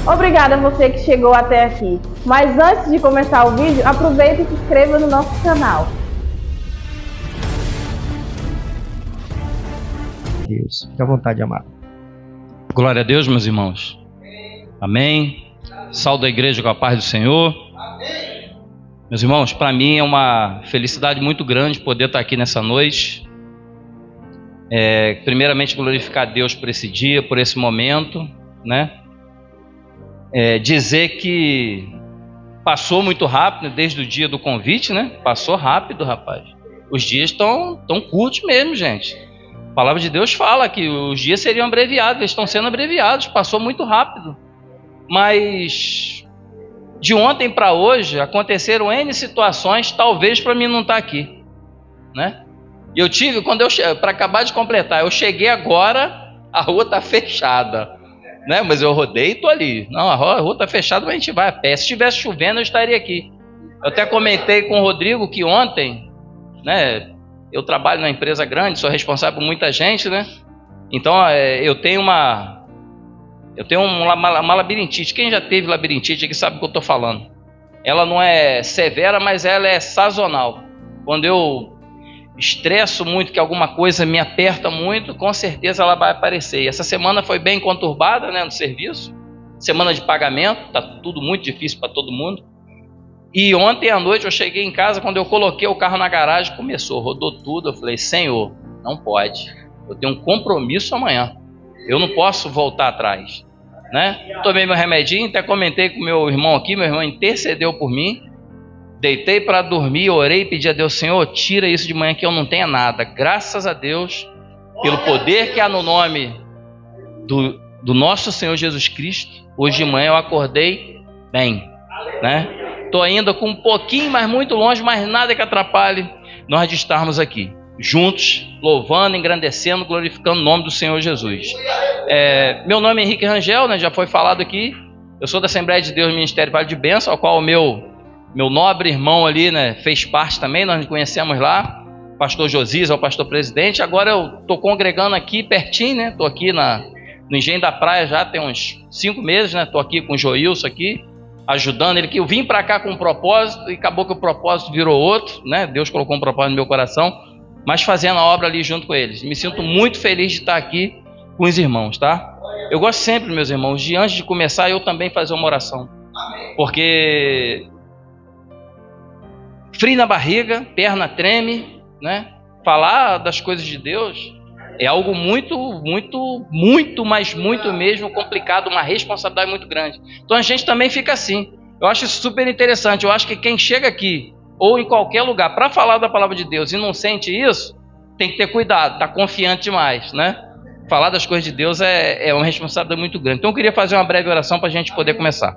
Obrigada a você que chegou até aqui. Mas antes de começar o vídeo, aproveita e se inscreva no nosso canal. Deus, fique à vontade, amado. Glória a Deus, meus irmãos. Amém. Saúdo a igreja com a paz do Senhor. Meus irmãos, para mim é uma felicidade muito grande poder estar aqui nessa noite. Primeiramente glorificar a Deus por esse dia, por esse momento, né? Dizer que passou muito rápido desde o dia do convite, né? Passou rápido, rapaz. Os dias estão curtos mesmo, gente. A palavra de Deus fala que os dias seriam abreviados, eles estão sendo abreviados, passou muito rápido. Mas de ontem para hoje aconteceram N situações, talvez para mim não estar aqui, né? E eu tive, para acabar de completar, eu cheguei agora, a rua está fechada. Né? Mas eu rodei e tô ali. Não, a rua tá fechada, mas a gente vai a pé. Se estivesse chovendo, eu estaria aqui. Eu até comentei com o Rodrigo que ontem, né? Eu trabalho numa empresa grande, sou responsável por muita gente, né? Então eu tenho uma labirintite. Quem já teve labirintite aqui sabe o que eu tô falando. Ela não é severa, mas ela é sazonal. Quando eu estresso muito, que alguma coisa me aperta muito, com certeza ela vai aparecer. E essa semana foi bem conturbada, né, no serviço. Semana de pagamento, tá tudo muito difícil para todo mundo. E ontem à noite eu cheguei em casa, quando eu coloquei o carro na garagem, rodou tudo. Eu falei, Senhor, não pode. Eu tenho um compromisso amanhã. Eu não posso voltar atrás, né? Tomei meu remedinho, até comentei com meu irmão aqui, meu irmão intercedeu por mim. Deitei para dormir, orei e pedi a Deus, Senhor, tira isso de manhã que eu não tenha nada. Graças a Deus, pelo poder que há no nome do nosso Senhor Jesus Cristo, hoje de manhã eu acordei bem, né? Estou ainda com um pouquinho, mas muito longe, mas nada que atrapalhe nós de estarmos aqui, juntos, louvando, engrandecendo, glorificando o nome do Senhor Jesus. Meu nome é Henrique Rangel, né? Já foi falado aqui. Eu sou da Assembleia de Deus Ministério Vale de Bênção, ao qual o meu nobre irmão ali, né, fez parte também, nós nos conhecemos lá, pastor Josias é o pastor presidente. Agora eu estou congregando aqui pertinho, né, estou aqui no Engenho da Praia já tem uns 5 meses, né, estou aqui com o Joilson aqui, ajudando ele, que eu vim para cá com um propósito e acabou que o propósito virou outro, né, Deus colocou um propósito no meu coração, mas fazendo a obra ali junto com eles. Me sinto muito feliz de estar aqui com os irmãos, tá? Eu gosto sempre, meus irmãos, de antes de começar eu também fazer uma oração, porque frio na barriga, perna treme, né? Falar das coisas de Deus é algo muito, muito, muito, mas muito mesmo complicado, uma responsabilidade muito grande. Então a gente também fica assim. Eu acho isso super interessante. Eu acho que quem chega aqui ou em qualquer lugar para falar da palavra de Deus e não sente isso, tem que ter cuidado, tá confiante demais, né? Falar das coisas de Deus é uma responsabilidade muito grande. Então eu queria fazer uma breve oração para a gente poder começar.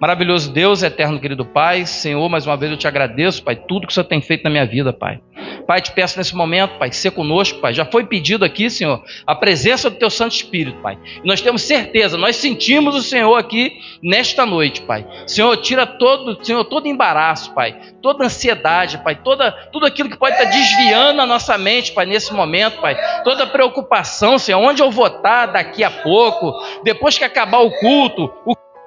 Maravilhoso Deus, eterno querido Pai, Senhor, mais uma vez eu te agradeço, Pai, tudo que o Senhor tem feito na minha vida, Pai. Pai, te peço nesse momento, Pai, ser conosco, Pai. Já foi pedido aqui, Senhor, a presença do Teu Santo Espírito, Pai. E nós temos certeza, nós sentimos o Senhor aqui nesta noite, Pai. Senhor, tira todo embaraço, Pai, toda ansiedade, Pai, tudo aquilo que pode estar desviando a nossa mente, Pai, nesse momento, Pai. Toda preocupação, Senhor, onde eu vou estar daqui a pouco, depois que acabar o culto,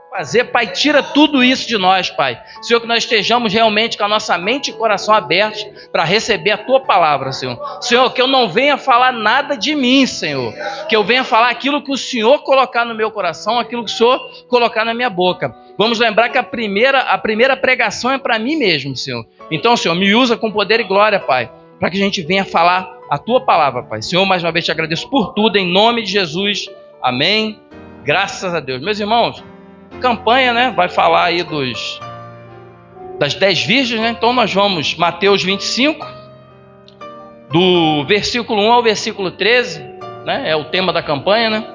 fazer, Pai, tira tudo isso de nós, Pai. Senhor, que nós estejamos realmente com a nossa mente e coração abertos para receber a Tua palavra, Senhor. Senhor, que eu não venha falar nada de mim, Senhor. Que eu venha falar aquilo que o Senhor colocar no meu coração, aquilo que o Senhor colocar na minha boca. Vamos lembrar que a primeira pregação é para mim mesmo, Senhor. Então, Senhor, me usa com poder e glória, Pai, para que a gente venha falar a Tua palavra, Pai. Senhor, mais uma vez te agradeço por tudo, em nome de Jesus. Amém. Graças a Deus. Meus irmãos, campanha, né? Vai falar aí das 10 virgens, né? Então nós vamos, Mateus 25, do versículo 1 ao versículo 13, né? É o tema da campanha, né?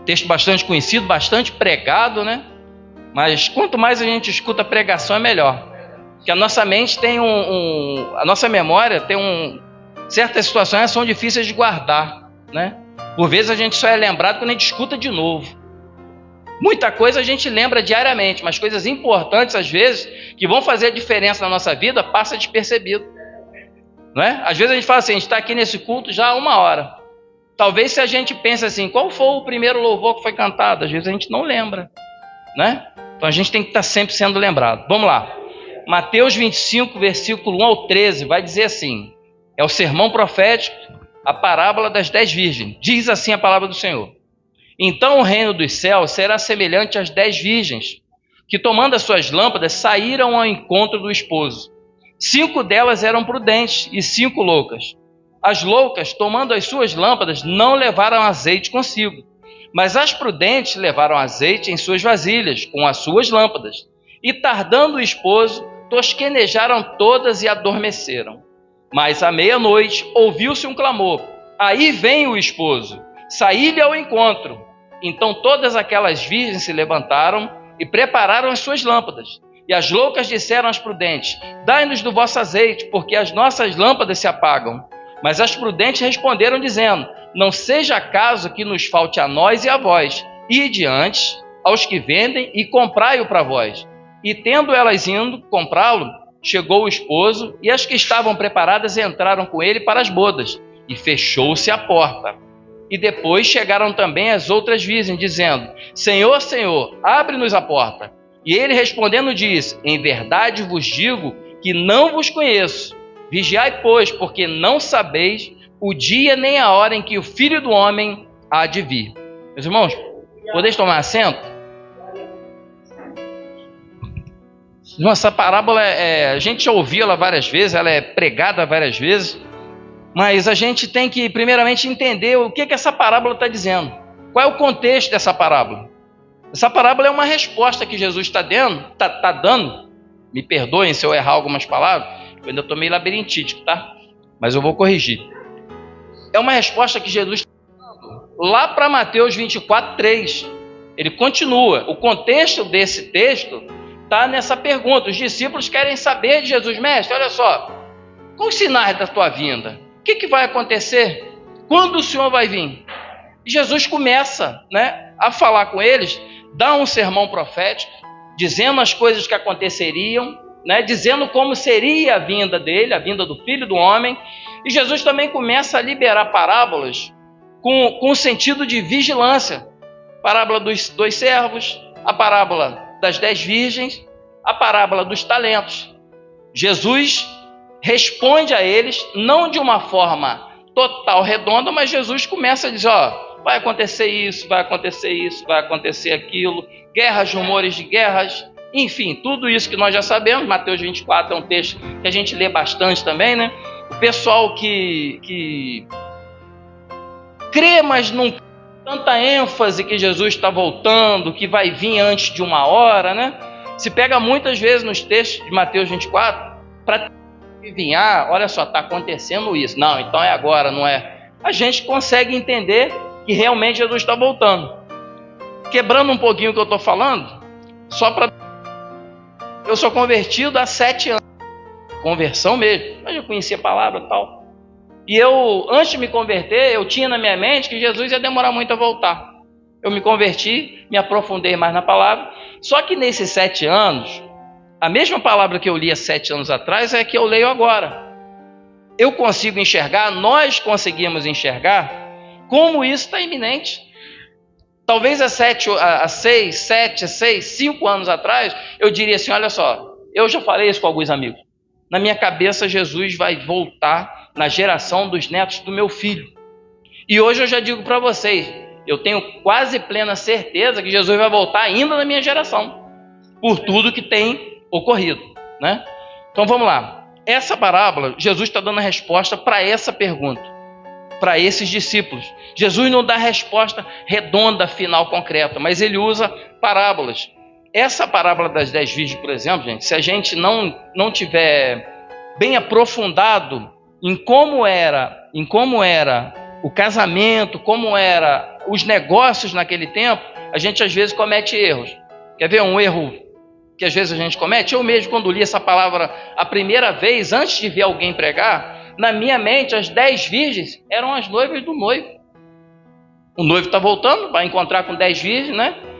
Texto bastante conhecido, bastante pregado, né? Mas quanto mais a gente escuta a pregação, é melhor. Porque a nossa mente tem a nossa memória tem certas situações são difíceis de guardar, né? Por vezes a gente só é lembrado quando a gente escuta de novo. Muita coisa a gente lembra diariamente, mas coisas importantes, às vezes, que vão fazer a diferença na nossa vida, passa despercebido. Não é? Às vezes a gente fala assim, a gente está aqui nesse culto já há 1 hora. Talvez se a gente pense assim, qual foi o primeiro louvor que foi cantado? Às vezes a gente não lembra, né? Então a gente tem que estar sempre sendo lembrado. Vamos lá. Mateus 25, versículo 1 ao 13, vai dizer assim, é o sermão profético, a parábola das 10 virgens. Diz assim a palavra do Senhor. Então o reino dos céus será semelhante às 10 virgens, que tomando as suas lâmpadas, saíram ao encontro do esposo. 5 delas eram prudentes e 5 loucas. As loucas, tomando as suas lâmpadas, não levaram azeite consigo, mas as prudentes levaram azeite em suas vasilhas, com as suas lâmpadas. E tardando o esposo, tosquenejaram todas e adormeceram. Mas à meia-noite ouviu-se um clamor. Aí vem o esposo, saí-lhe ao encontro. Então todas aquelas virgens se levantaram e prepararam as suas lâmpadas. E as loucas disseram às prudentes, dai-nos do vosso azeite, porque as nossas lâmpadas se apagam. Mas as prudentes responderam dizendo, não seja caso que nos falte a nós e a vós. Ide antes aos que vendem e comprai-o para vós. E tendo elas indo comprá-lo, chegou o esposo, e as que estavam preparadas entraram com ele para as bodas, e fechou-se a porta. E depois chegaram também as outras virgens, dizendo, Senhor, Senhor, abre-nos a porta. E ele respondendo disse, em verdade vos digo que não vos conheço. Vigiai, pois, porque não sabeis o dia nem a hora em que o Filho do Homem há de vir. Meus irmãos, podeis tomar assento? Essa parábola, a gente já ouviu ela várias vezes, ela é pregada várias vezes, mas a gente tem que primeiramente entender o que essa parábola está dizendo. Qual é o contexto dessa parábola? Essa parábola é uma resposta que Jesus está dando, me perdoem se eu errar algumas palavras, eu ainda estou meio labirintítico, tá? Mas eu vou corrigir. É uma resposta que Jesus está dando lá para Mateus 24, 3. Ele continua. O contexto desse texto está nessa pergunta. Os discípulos querem saber de Jesus, mestre, olha só, quais os sinais da tua vinda? O que vai acontecer? Quando o Senhor vai vir? E Jesus começa, a falar com eles, dá um sermão profético, dizendo as coisas que aconteceriam, dizendo como seria a vinda dele, a vinda do Filho do Homem. E Jesus também começa a liberar parábolas com o sentido de vigilância. Parábola dos 2 servos, a parábola das 10 virgens, a parábola dos talentos. Jesus responde a eles, não de uma forma total, redonda, mas Jesus começa a dizer, vai acontecer isso, vai acontecer isso, vai acontecer aquilo, guerras, rumores de guerras, enfim, tudo isso que nós já sabemos. Mateus 24 é um texto que a gente lê bastante também, O pessoal que crê, mas não tanta ênfase que Jesus está voltando, que vai vir antes de uma hora, Se pega muitas vezes nos textos de Mateus 24 para adivinhar, olha só, está acontecendo isso. Não, então é agora, não é? A gente consegue entender que realmente Jesus está voltando. Quebrando um pouquinho o que eu estou falando, só para... Eu sou convertido há 7 anos. Conversão mesmo, mas eu conhecia a palavra e tal. E eu, antes de me converter, eu tinha na minha mente que Jesus ia demorar muito a voltar. Eu me converti, me aprofundei mais na palavra. Só que nesses 7 anos, a mesma palavra que eu li há 7 anos atrás é a que eu leio agora. Eu consigo enxergar, nós conseguimos enxergar como isso está iminente. Talvez há 5 anos atrás, eu diria assim, olha só, eu já falei isso com alguns amigos. Na minha cabeça, Jesus vai voltar na geração dos netos do meu filho. E hoje eu já digo para vocês, eu tenho quase plena certeza que Jesus vai voltar ainda na minha geração, por tudo que tem ocorrido, Então vamos lá. Essa parábola, Jesus está dando a resposta para essa pergunta, para esses discípulos. Jesus não dá resposta redonda, final, concreta, mas ele usa parábolas. Essa parábola das 10 virgens, por exemplo, gente, se a gente não tiver bem aprofundado em como era o casamento, como era os negócios naquele tempo, a gente às vezes comete erros. Quer ver um erro que às vezes a gente comete? Eu mesmo, quando li essa palavra a primeira vez, antes de ver alguém pregar, na minha mente as 10 virgens eram as noivas do noivo. O noivo está voltando, vai encontrar com 10 virgens,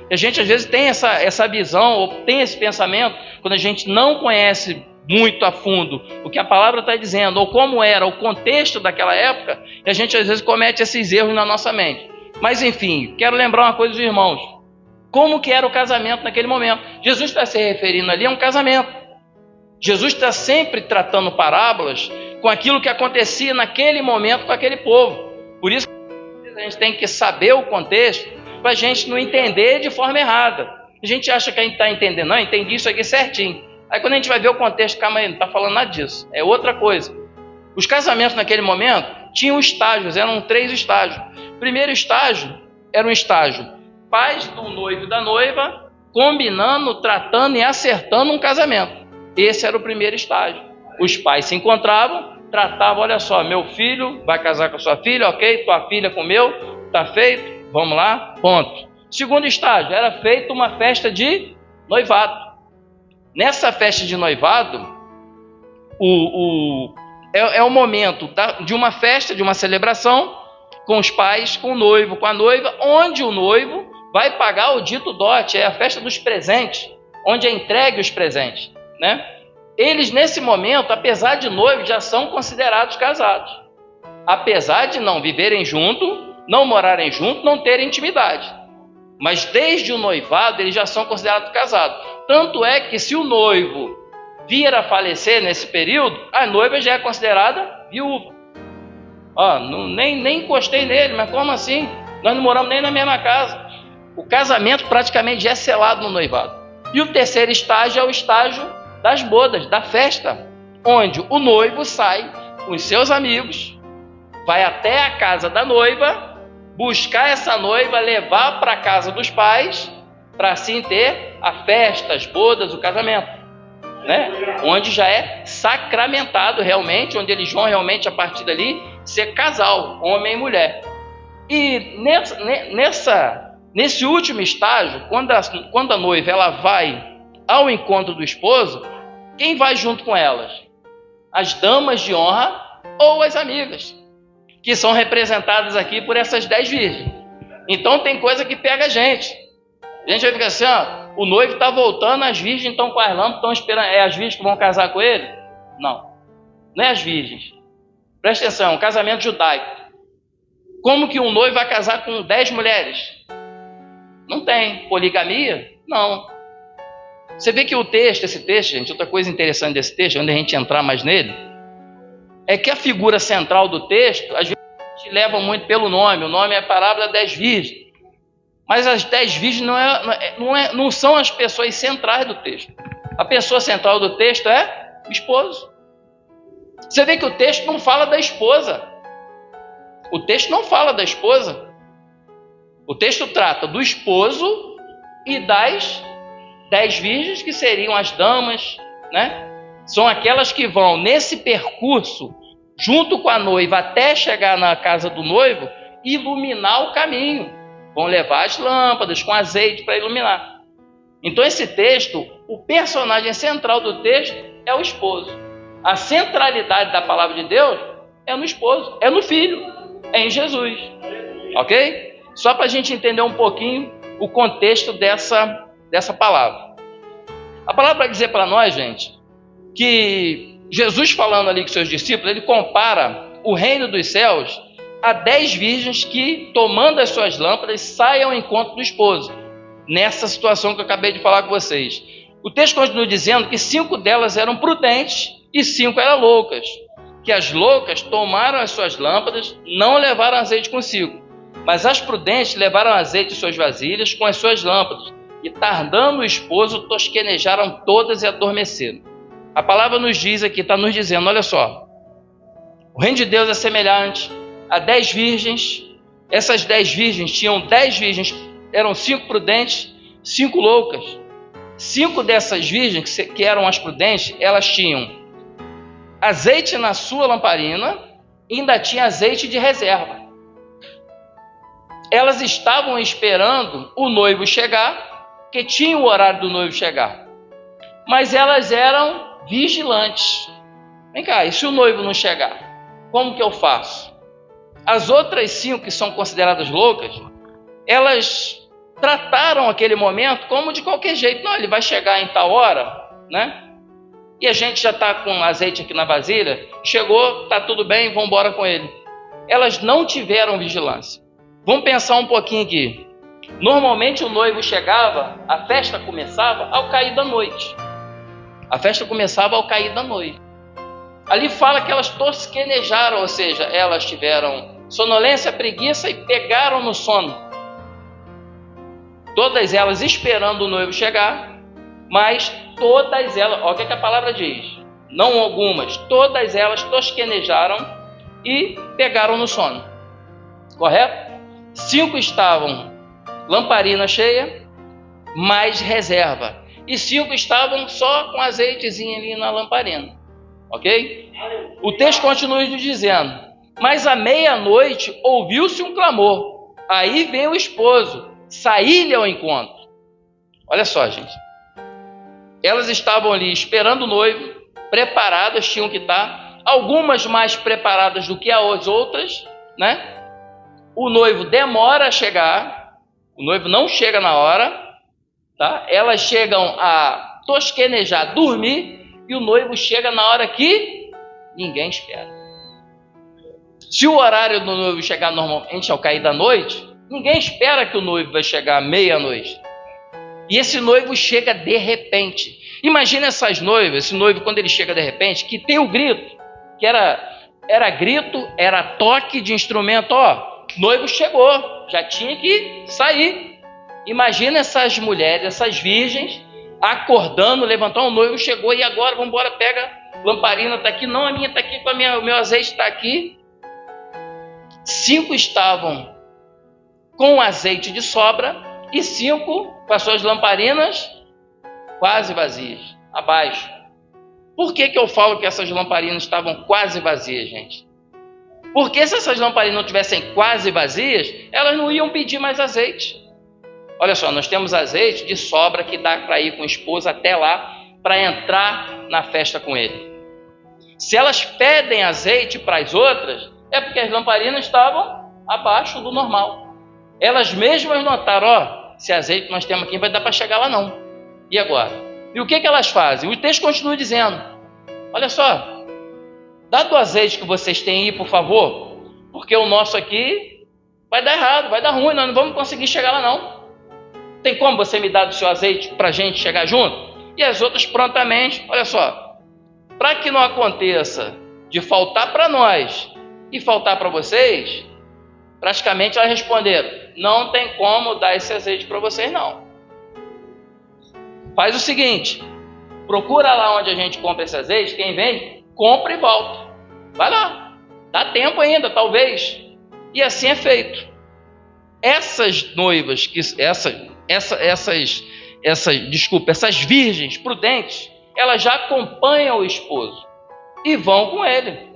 E a gente às vezes tem essa visão, ou tem esse pensamento, quando a gente não conhece muito a fundo o que a palavra está dizendo, ou como era o contexto daquela época, e a gente às vezes comete esses erros na nossa mente. Mas enfim, quero lembrar uma coisa dos irmãos. Como que era o casamento naquele momento? Jesus está se referindo ali a um casamento. Jesus está sempre tratando parábolas com aquilo que acontecia naquele momento com aquele povo. Por isso a gente tem que saber o contexto para a gente não entender de forma errada. A gente acha que a gente está entendendo, não, entendi isso aqui certinho. Aí quando a gente vai ver o contexto, calma aí, não está falando nada disso, é outra coisa. Os casamentos naquele momento tinham estágios, eram 3 estágios. O primeiro estágio era um estágio pais do noivo e da noiva combinando, tratando e acertando um casamento. Esse era o primeiro estágio. Os pais se encontravam, tratavam, olha só, meu filho vai casar com a sua filha, ok, tua filha com o meu, tá feito, vamos lá, ponto. Segundo estágio, era feita uma festa de noivado. Nessa festa de noivado, é o momento de uma festa, de uma celebração, com os pais, com o noivo, com a noiva, onde o noivo vai pagar o dito dote, é a festa dos presentes, onde é entregue os presentes, né? Eles, nesse momento, apesar de noivos, já são considerados casados. Apesar de não viverem junto, não morarem junto, não terem intimidade. Mas desde o noivado, eles já são considerados casados. Tanto é que se o noivo vir a falecer nesse período, a noiva já é considerada viúva. Nem encostei nele, mas como assim? Nós não moramos nem na mesma casa. O casamento praticamente é selado no noivado. E o terceiro estágio é o estágio das bodas, da festa, onde o noivo sai com os seus amigos, vai até a casa da noiva, buscar essa noiva, levar para a casa dos pais, para assim ter a festa, as bodas, o casamento, né? Onde já é sacramentado realmente, onde eles vão realmente a partir dali ser casal, homem e mulher. E nesse último estágio, quando a noiva ela vai ao encontro do esposo, quem vai junto com elas? As damas de honra ou as amigas, que são representadas aqui por essas 10 virgens. Então tem coisa que pega a gente. A gente vai ficar assim, o noivo está voltando, as virgens estão com as lâmpadas, estão esperando, é as virgens que vão casar com ele? Não é as virgens. Presta atenção, é um casamento judaico. Como que um noivo vai casar com 10 mulheres? Não tem. Poligamia? Não. Você vê que esse texto, gente, outra coisa interessante desse texto, onde a gente entrar mais nele, é que a figura central do texto, às vezes a gente leva muito pelo nome, o nome é a parábola 10 virgens. Mas as 10 virgens não são as pessoas centrais do texto. A pessoa central do texto é o esposo. Você vê que o texto não fala da esposa. O texto não fala da esposa. O texto trata do esposo e das 10 virgens, que seriam as damas, né? São aquelas que vão nesse percurso, junto com a noiva, até chegar na casa do noivo, iluminar o caminho. Vão levar as lâmpadas com azeite para iluminar. Então esse texto, o personagem central do texto é o esposo. A centralidade da palavra de Deus é no esposo, é no filho, é em Jesus. Ok? Só para a gente entender um pouquinho o contexto dessa palavra. A palavra vai dizer para nós, gente, que Jesus falando ali com seus discípulos, ele compara o reino dos céus a 10 virgens que, tomando as suas lâmpadas, saem ao encontro do esposo. Nessa situação que eu acabei de falar com vocês. O texto continua dizendo que 5 delas eram prudentes e 5 eram loucas. Que as loucas tomaram as suas lâmpadas, não levaram azeite consigo. Mas as prudentes levaram azeite em suas vasilhas com as suas lâmpadas. E tardando o esposo, tosquenejaram todas e adormeceram. A palavra nos diz aqui, está nos dizendo, olha só. O reino de Deus é semelhante a 10 virgens. Essas 10 virgens tinham 10 virgens, eram 5 prudentes, 5 loucas. 5 dessas virgens, que eram as prudentes, elas tinham azeite na sua lamparina e ainda tinha azeite de reserva. Elas estavam esperando o noivo chegar, que tinha o horário do noivo chegar. Mas elas eram vigilantes. Vem cá, e se o noivo não chegar? Como que eu faço? As outras 5 que são consideradas loucas, elas trataram aquele momento como de qualquer jeito. Não, ele vai chegar em tal hora, né? e a gente já está com azeite aqui na vasilha, chegou, está tudo bem, vamos embora com ele. Elas não tiveram vigilância. Vamos pensar um pouquinho aqui. Normalmente o noivo chegava, a festa começava ao cair da noite. A festa começava ao cair da noite. Ali fala que elas tosquenejaram, ou seja, elas tiveram sonolência, preguiça e pegaram no sono. Todas elas esperando o noivo chegar, mas todas elas, olha o que a palavra diz, não algumas, todas elas tosquenejaram e pegaram no sono. Correto? 5 estavam lamparina cheia, mais reserva. E 5 estavam só com azeitezinho ali na lamparina. Ok? O texto continua dizendo: mas à meia-noite ouviu-se um clamor. Aí veio o esposo, sair-lhe ao encontro. Olha só, gente. Elas estavam ali esperando o noivo, preparadas, tinham que estar. Algumas mais preparadas do que as outras, né? O noivo demora a chegar, o noivo não chega na hora, tá? Elas chegam a tosquenejar, dormir, e o noivo chega na hora que ninguém espera. Se o horário do noivo chegar normalmente ao cair da noite, ninguém espera que o noivo vai chegar à meia-noite. E esse noivo chega de repente. Imagina essas noivas, esse noivo quando ele chega de repente, que tem o grito, que era grito, era toque de instrumento, ó. Noivo chegou, já tinha que sair. Imagina essas mulheres, essas virgens, acordando, levantando, o noivo chegou, e agora, vamos embora, pega, lamparina está aqui, não, a minha está aqui, o meu azeite está aqui. 5 estavam com azeite de sobra, e 5 com as suas lamparinas quase vazias, abaixo. Por que eu falo que essas lamparinas estavam quase vazias, gente? Porque se essas lamparinas não tivessem quase vazias, elas não iam pedir mais azeite. Olha só, nós temos azeite de sobra que dá para ir com o esposo até lá, para entrar na festa com ele. Se elas pedem azeite para as outras, é porque as lamparinas estavam abaixo do normal. Elas mesmas notaram, ó, esse azeite que nós temos aqui vai dar para chegar lá não. E agora? E o que elas fazem? O texto continua dizendo, olha só, dá do azeite que vocês têm aí, por favor, porque o nosso aqui vai dar errado, vai dar ruim, nós não vamos conseguir chegar lá não. Tem como você me dar do seu azeite para a gente chegar junto? E as outras prontamente, olha só, para que não aconteça de faltar para nós e faltar para vocês, praticamente elas responderam, não tem como dar esse azeite para vocês não. Faz o seguinte, procura lá onde a gente compra esse azeite, quem vende, compra e volta. Vai lá, dá tempo ainda, talvez. E assim é feito. Essas noivas, essas virgens prudentes, elas já acompanham o esposo e vão com ele.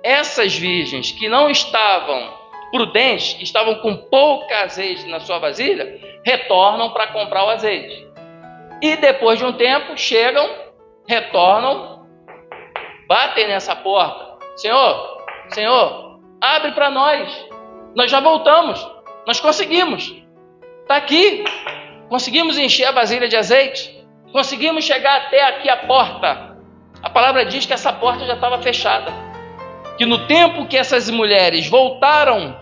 Essas virgens que não estavam prudentes, que estavam com pouco azeite na sua vasilha, retornam para comprar o azeite. E depois de um tempo, chegam, retornam, batem nessa porta. Senhor, abre para nós. Nós já voltamos. Nós conseguimos. Está aqui. Conseguimos encher a vasilha de azeite. Conseguimos chegar até aqui a porta. A palavra diz que essa porta já estava fechada. Que no tempo que essas mulheres voltaram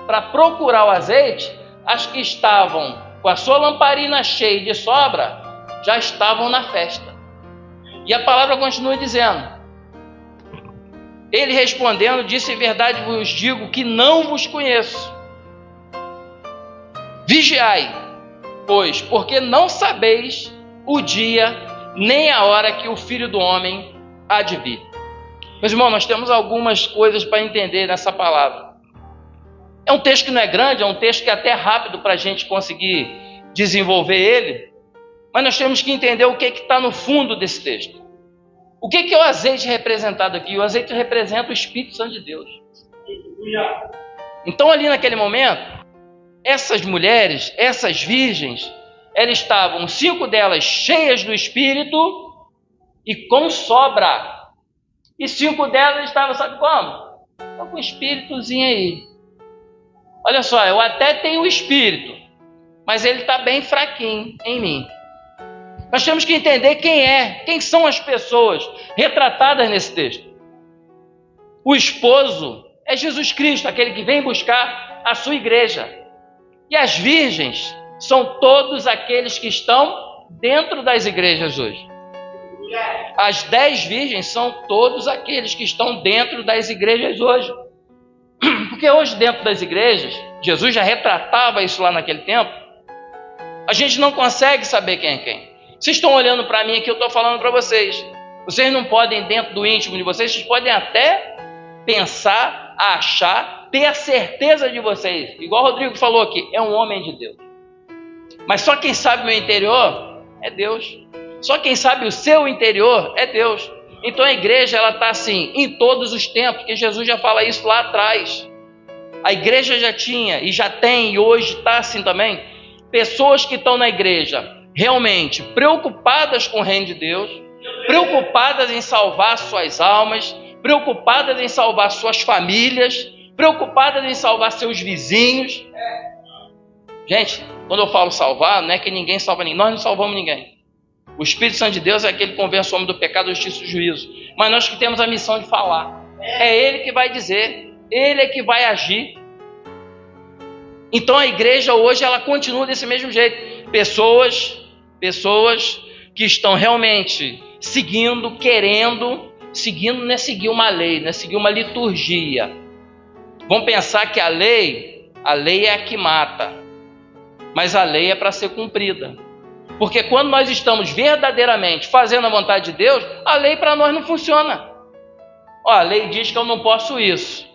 para procurar o azeite, as que estavam com a sua lamparina cheia de sobra, já estavam na festa. E a palavra continua dizendo, ele respondendo, disse, em verdade vos digo que não vos conheço. Vigiai, pois, porque não sabeis o dia nem a hora que o Filho do Homem há de vir. Meus irmãos, nós temos algumas coisas para entender nessa palavra. É um texto que não é grande, é um texto que é até rápido para a gente conseguir desenvolver ele, mas nós temos que entender o que está no fundo desse texto. O que é o azeite representado aqui? O azeite representa o Espírito Santo de Deus. Então ali naquele momento, essas mulheres, essas virgens, elas estavam, 5 delas cheias do Espírito e com sobra. E 5 delas estavam, sabe como? Estão com o Espíritozinho aí. Olha só, eu até tenho o Espírito, mas ele está bem fraquinho em mim. Nós temos que entender quem são as pessoas retratadas nesse texto. O esposo é Jesus Cristo, aquele que vem buscar a sua igreja. E as virgens são todos aqueles que estão dentro das igrejas hoje. As 10 virgens são todos aqueles que estão dentro das igrejas hoje. Porque hoje dentro das igrejas, Jesus já retratava isso lá naquele tempo, a gente não consegue saber quem é quem. Vocês estão olhando para mim aqui, eu estou falando para vocês. Vocês não podem, dentro do íntimo de vocês podem até pensar, achar, ter a certeza de vocês. Igual o Rodrigo falou aqui, é um homem de Deus. Mas só quem sabe o meu interior é Deus. Só quem sabe o seu interior é Deus. Então a igreja, ela está assim, em todos os tempos, porque Jesus já fala isso lá atrás. A igreja já tinha, e já tem, e hoje está assim também, pessoas que estão na igreja realmente preocupadas com o reino de Deus, preocupadas em salvar suas almas, preocupadas em salvar suas famílias, preocupadas em salvar seus vizinhos. Gente, quando eu falo salvar, não é que ninguém salva ninguém, nós não salvamos ninguém. O Espírito Santo de Deus é aquele que convence o homem do pecado, justiça e juízo. Mas nós que temos a missão de falar. É Ele que vai dizer, Ele é que vai agir. Então a igreja hoje, ela continua desse mesmo jeito. Pessoas que estão realmente seguindo, querendo, seguindo não é seguir uma lei, não é seguir uma liturgia. Vão pensar que a lei é a que mata. Mas a lei é para ser cumprida. Porque quando nós estamos verdadeiramente fazendo a vontade de Deus, a lei para nós não funciona. A lei diz que eu não posso isso.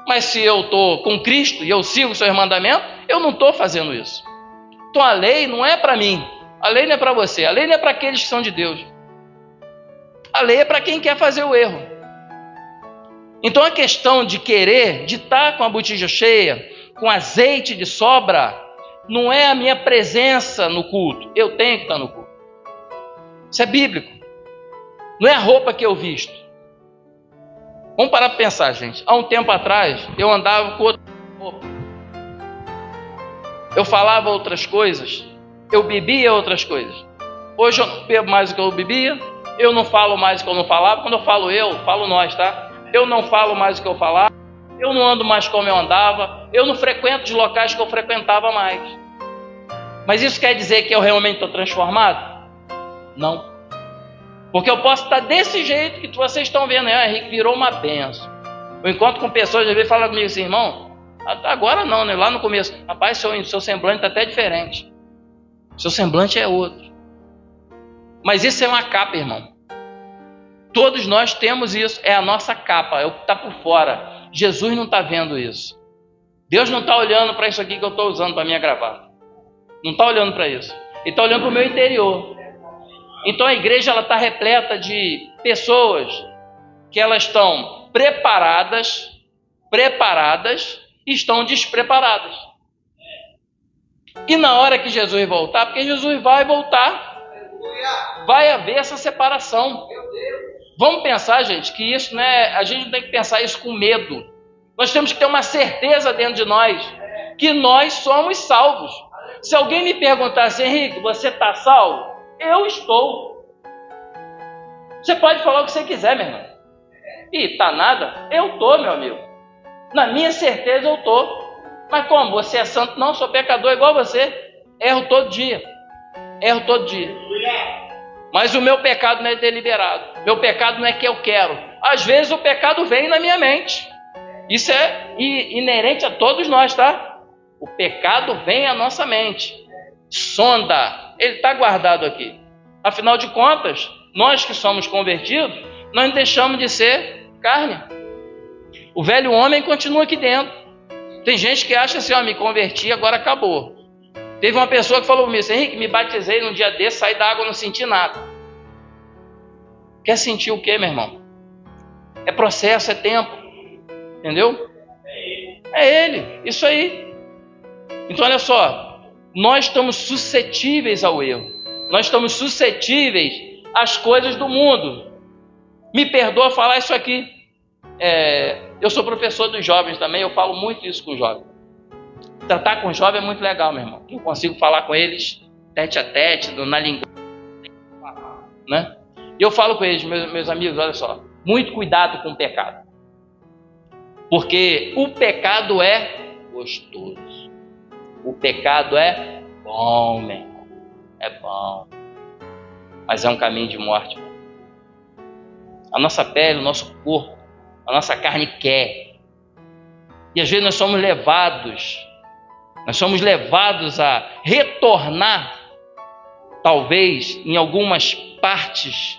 Mas se eu estou com Cristo e eu sigo os seus mandamentos, eu não estou fazendo isso. Então a lei não é para mim. A lei não é para você. A lei não é para aqueles que são de Deus. A lei é para quem quer fazer o erro. Então a questão de querer, de estar com a botija cheia, com azeite de sobra, não é a minha presença no culto. Eu tenho que estar no culto. Isso é bíblico. Não é a roupa que eu visto. Vamos parar para pensar, gente. Há um tempo atrás, eu andava com outra roupa. Eu falava outras coisas. Eu bebia outras coisas. Hoje eu não bebo mais do que eu bebia. Eu não falo mais do que eu não falava. Quando eu falo nós, tá? Eu não falo mais do que eu falava. Eu não ando mais como eu andava. Eu não frequento os locais que eu frequentava mais. Mas isso quer dizer que eu realmente estou transformado? Não. Porque eu posso estar desse jeito que vocês estão vendo. Henrique virou uma benção. Eu encontro com pessoas, às vezes, falam comigo assim, irmão, agora não, né? Lá no começo. Rapaz, seu semblante está até diferente. Seu semblante é outro. Mas isso é uma capa, irmão. Todos nós temos isso. É a nossa capa, é o que está por fora. Jesus não está vendo isso. Deus não está olhando para isso aqui que eu estou usando para minha gravata. Não está olhando para isso. Ele está olhando para o meu interior. Então a igreja está repleta de pessoas que elas estão preparadas e estão despreparadas. E na hora que Jesus voltar, porque Jesus vai voltar, vai haver essa separação. Vamos pensar, gente, que isso não é, a gente não tem que pensar isso com medo. Nós temos que ter uma certeza dentro de nós que nós somos salvos. Se alguém me perguntar assim, Henrique, você está salvo? Eu estou. Você pode falar o que você quiser, meu irmão. E tá nada? Eu estou, meu amigo. Na minha certeza eu estou. Mas como? Você é santo? Não, sou pecador igual você. Erro todo dia. Mas o meu pecado não é deliberado. Meu pecado não é que eu quero. Às vezes o pecado vem na minha mente. Isso é inerente a todos nós, tá? O pecado vem à nossa mente. Sonda. Ele está guardado aqui. Afinal de contas, nós que somos convertidos, nós não deixamos de ser carne. O velho homem continua aqui dentro. Tem gente que acha assim, me converti, agora acabou. Teve uma pessoa que falou comigo, Henrique, me batizei num dia desse, saí da água, não senti nada. Quer sentir o quê, meu irmão? É processo, é tempo. Entendeu? É ele, isso aí. Então olha só, nós estamos suscetíveis ao erro. Nós estamos suscetíveis às coisas do mundo. Me perdoa falar isso aqui. Eu sou professor dos jovens também, eu falo muito isso com os jovens. Tratar com os jovens é muito legal, meu irmão. Eu consigo falar com eles tete a tete, na língua né? E eu falo com eles, meus amigos, olha só, muito cuidado com o pecado. Porque o pecado é gostoso. O pecado é bom, meu irmão. É bom. Mas é um caminho de morte. A nossa pele, o nosso corpo, a nossa carne quer. E às vezes nós somos levados a retornar, talvez, em algumas partes,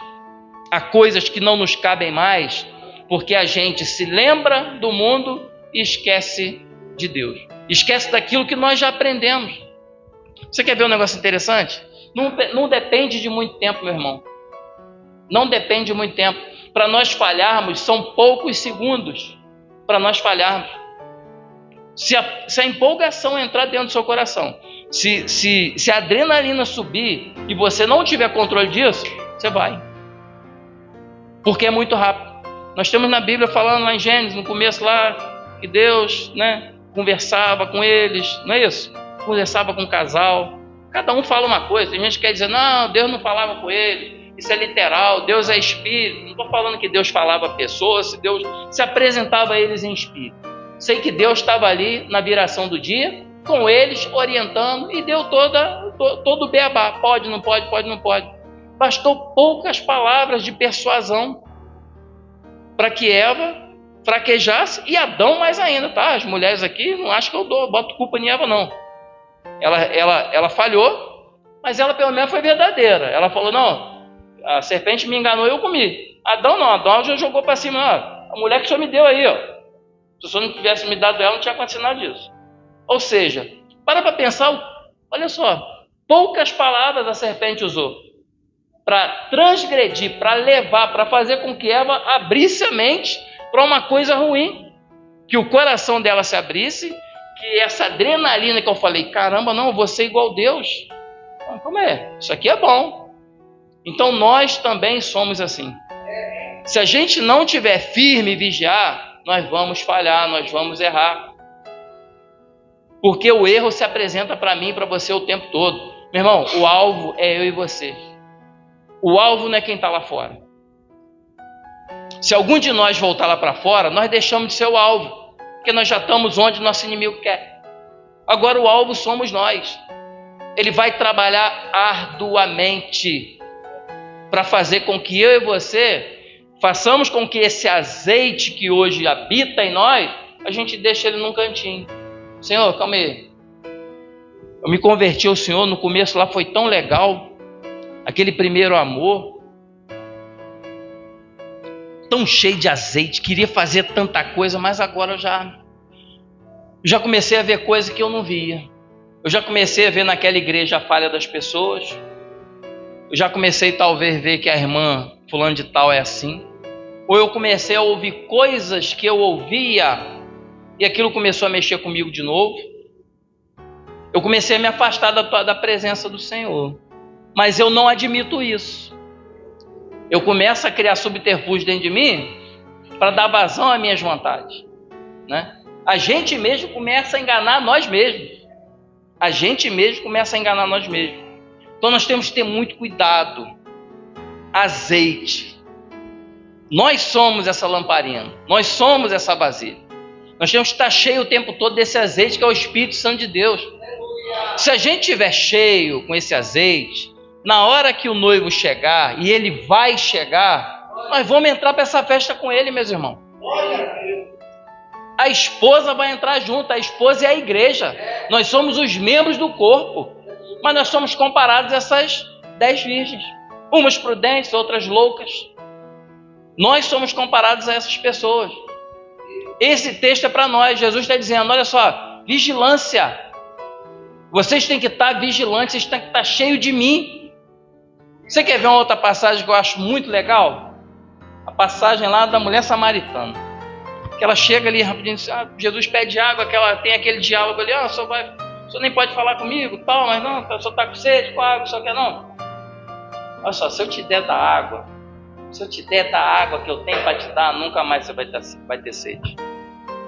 a coisas que não nos cabem mais, porque a gente se lembra do mundo e esquece de Deus. Esquece daquilo que nós já aprendemos. Você quer ver um negócio interessante? Não depende de muito tempo, meu irmão. Não depende de muito tempo. Para nós falharmos, são poucos segundos para nós falharmos. Se a empolgação entrar dentro do seu coração, se a adrenalina subir e você não tiver controle disso, você vai. Porque é muito rápido. Nós temos na Bíblia falando lá em Gênesis, no começo lá, que Deus, né, conversava com eles, não é isso? Conversava com o casal. Cada um fala uma coisa. Tem gente que quer dizer, não, Deus não falava com ele. Isso é literal, Deus é espírito. Não estou falando que Deus falava a pessoas, se Deus se apresentava a eles em espírito. Sei que Deus estava ali na viração do dia, com eles, orientando, e deu todo o beabá. Pode, não pode, pode, não pode. Bastou poucas palavras de persuasão para que Eva fraquejasse, e Adão mais ainda, tá? As mulheres aqui, não acho que eu boto culpa em Eva, não. Ela falhou, mas ela pelo menos foi verdadeira. Ela falou, não, a serpente me enganou e eu comi. Adão não, Adão já jogou para cima, ó, a mulher que o senhor me deu aí, ó. Se o senhor não tivesse me dado ela, não tinha acontecido nada disso. Ou seja, para pensar, olha só, poucas palavras a serpente usou para transgredir, para levar, para fazer com que Eva abrisse a mente para uma coisa ruim, que o coração dela se abrisse, que essa adrenalina que eu falei, caramba, não, eu vou ser igual a Deus. Como é? Isso aqui é bom. Então nós também somos assim. Se a gente não tiver firme e vigiar, nós vamos falhar, nós vamos errar. Porque o erro se apresenta para mim e para você o tempo todo. Meu irmão, o alvo é eu e você. O alvo não é quem está lá fora. Se algum de nós voltar lá para fora, nós deixamos de ser o alvo. Porque nós já estamos onde nosso inimigo quer. Agora o alvo somos nós. Ele vai trabalhar arduamente para fazer com que eu e você façamos com que esse azeite que hoje habita em nós, a gente deixe ele num cantinho. Senhor, calma aí. Eu me converti ao Senhor, no começo lá foi tão legal. Aquele primeiro amor. Tão cheio de azeite, queria fazer tanta coisa, mas agora eu já comecei a ver coisas que eu não via. Eu já comecei a ver naquela igreja a falha das pessoas. Eu já comecei talvez a ver que a irmã fulano de tal é assim. Ou eu comecei a ouvir coisas que eu ouvia e aquilo começou a mexer comigo de novo. Eu comecei a me afastar da presença do Senhor. Mas eu não admito isso. Eu começo a criar subterfúgio dentro de mim para dar vazão às minhas vontades, né? A gente mesmo começa a enganar nós mesmos. A gente mesmo começa a enganar nós mesmos. Então nós temos que ter muito cuidado. Azeite. Nós somos essa lamparina. Nós somos essa vasilha. Nós temos que estar cheio o tempo todo desse azeite que é o Espírito Santo de Deus. Se a gente estiver cheio com esse azeite, na hora que o noivo chegar, e ele vai chegar, nós vamos entrar para essa festa com ele, meus irmãos. A esposa vai entrar junto, a esposa é a igreja. Nós somos os membros do corpo, mas nós somos comparados a essas 10 virgens. Umas prudentes, outras loucas. Nós somos comparados a essas pessoas. Esse texto é para nós. Jesus está dizendo, olha só, vigilância. Vocês têm que estar vigilantes, vocês têm que estar cheios de mim. Você quer ver uma outra passagem que eu acho muito legal? A passagem lá da mulher samaritana. Que ela chega ali rapidinho, Jesus pede água, que ela tem aquele diálogo ali, o senhor nem pode falar comigo, tal, mas não, o senhor está com sede, com água, o senhor quer não? Olha só, se eu te der da água, que eu tenho para te dar, nunca mais você vai ter sede.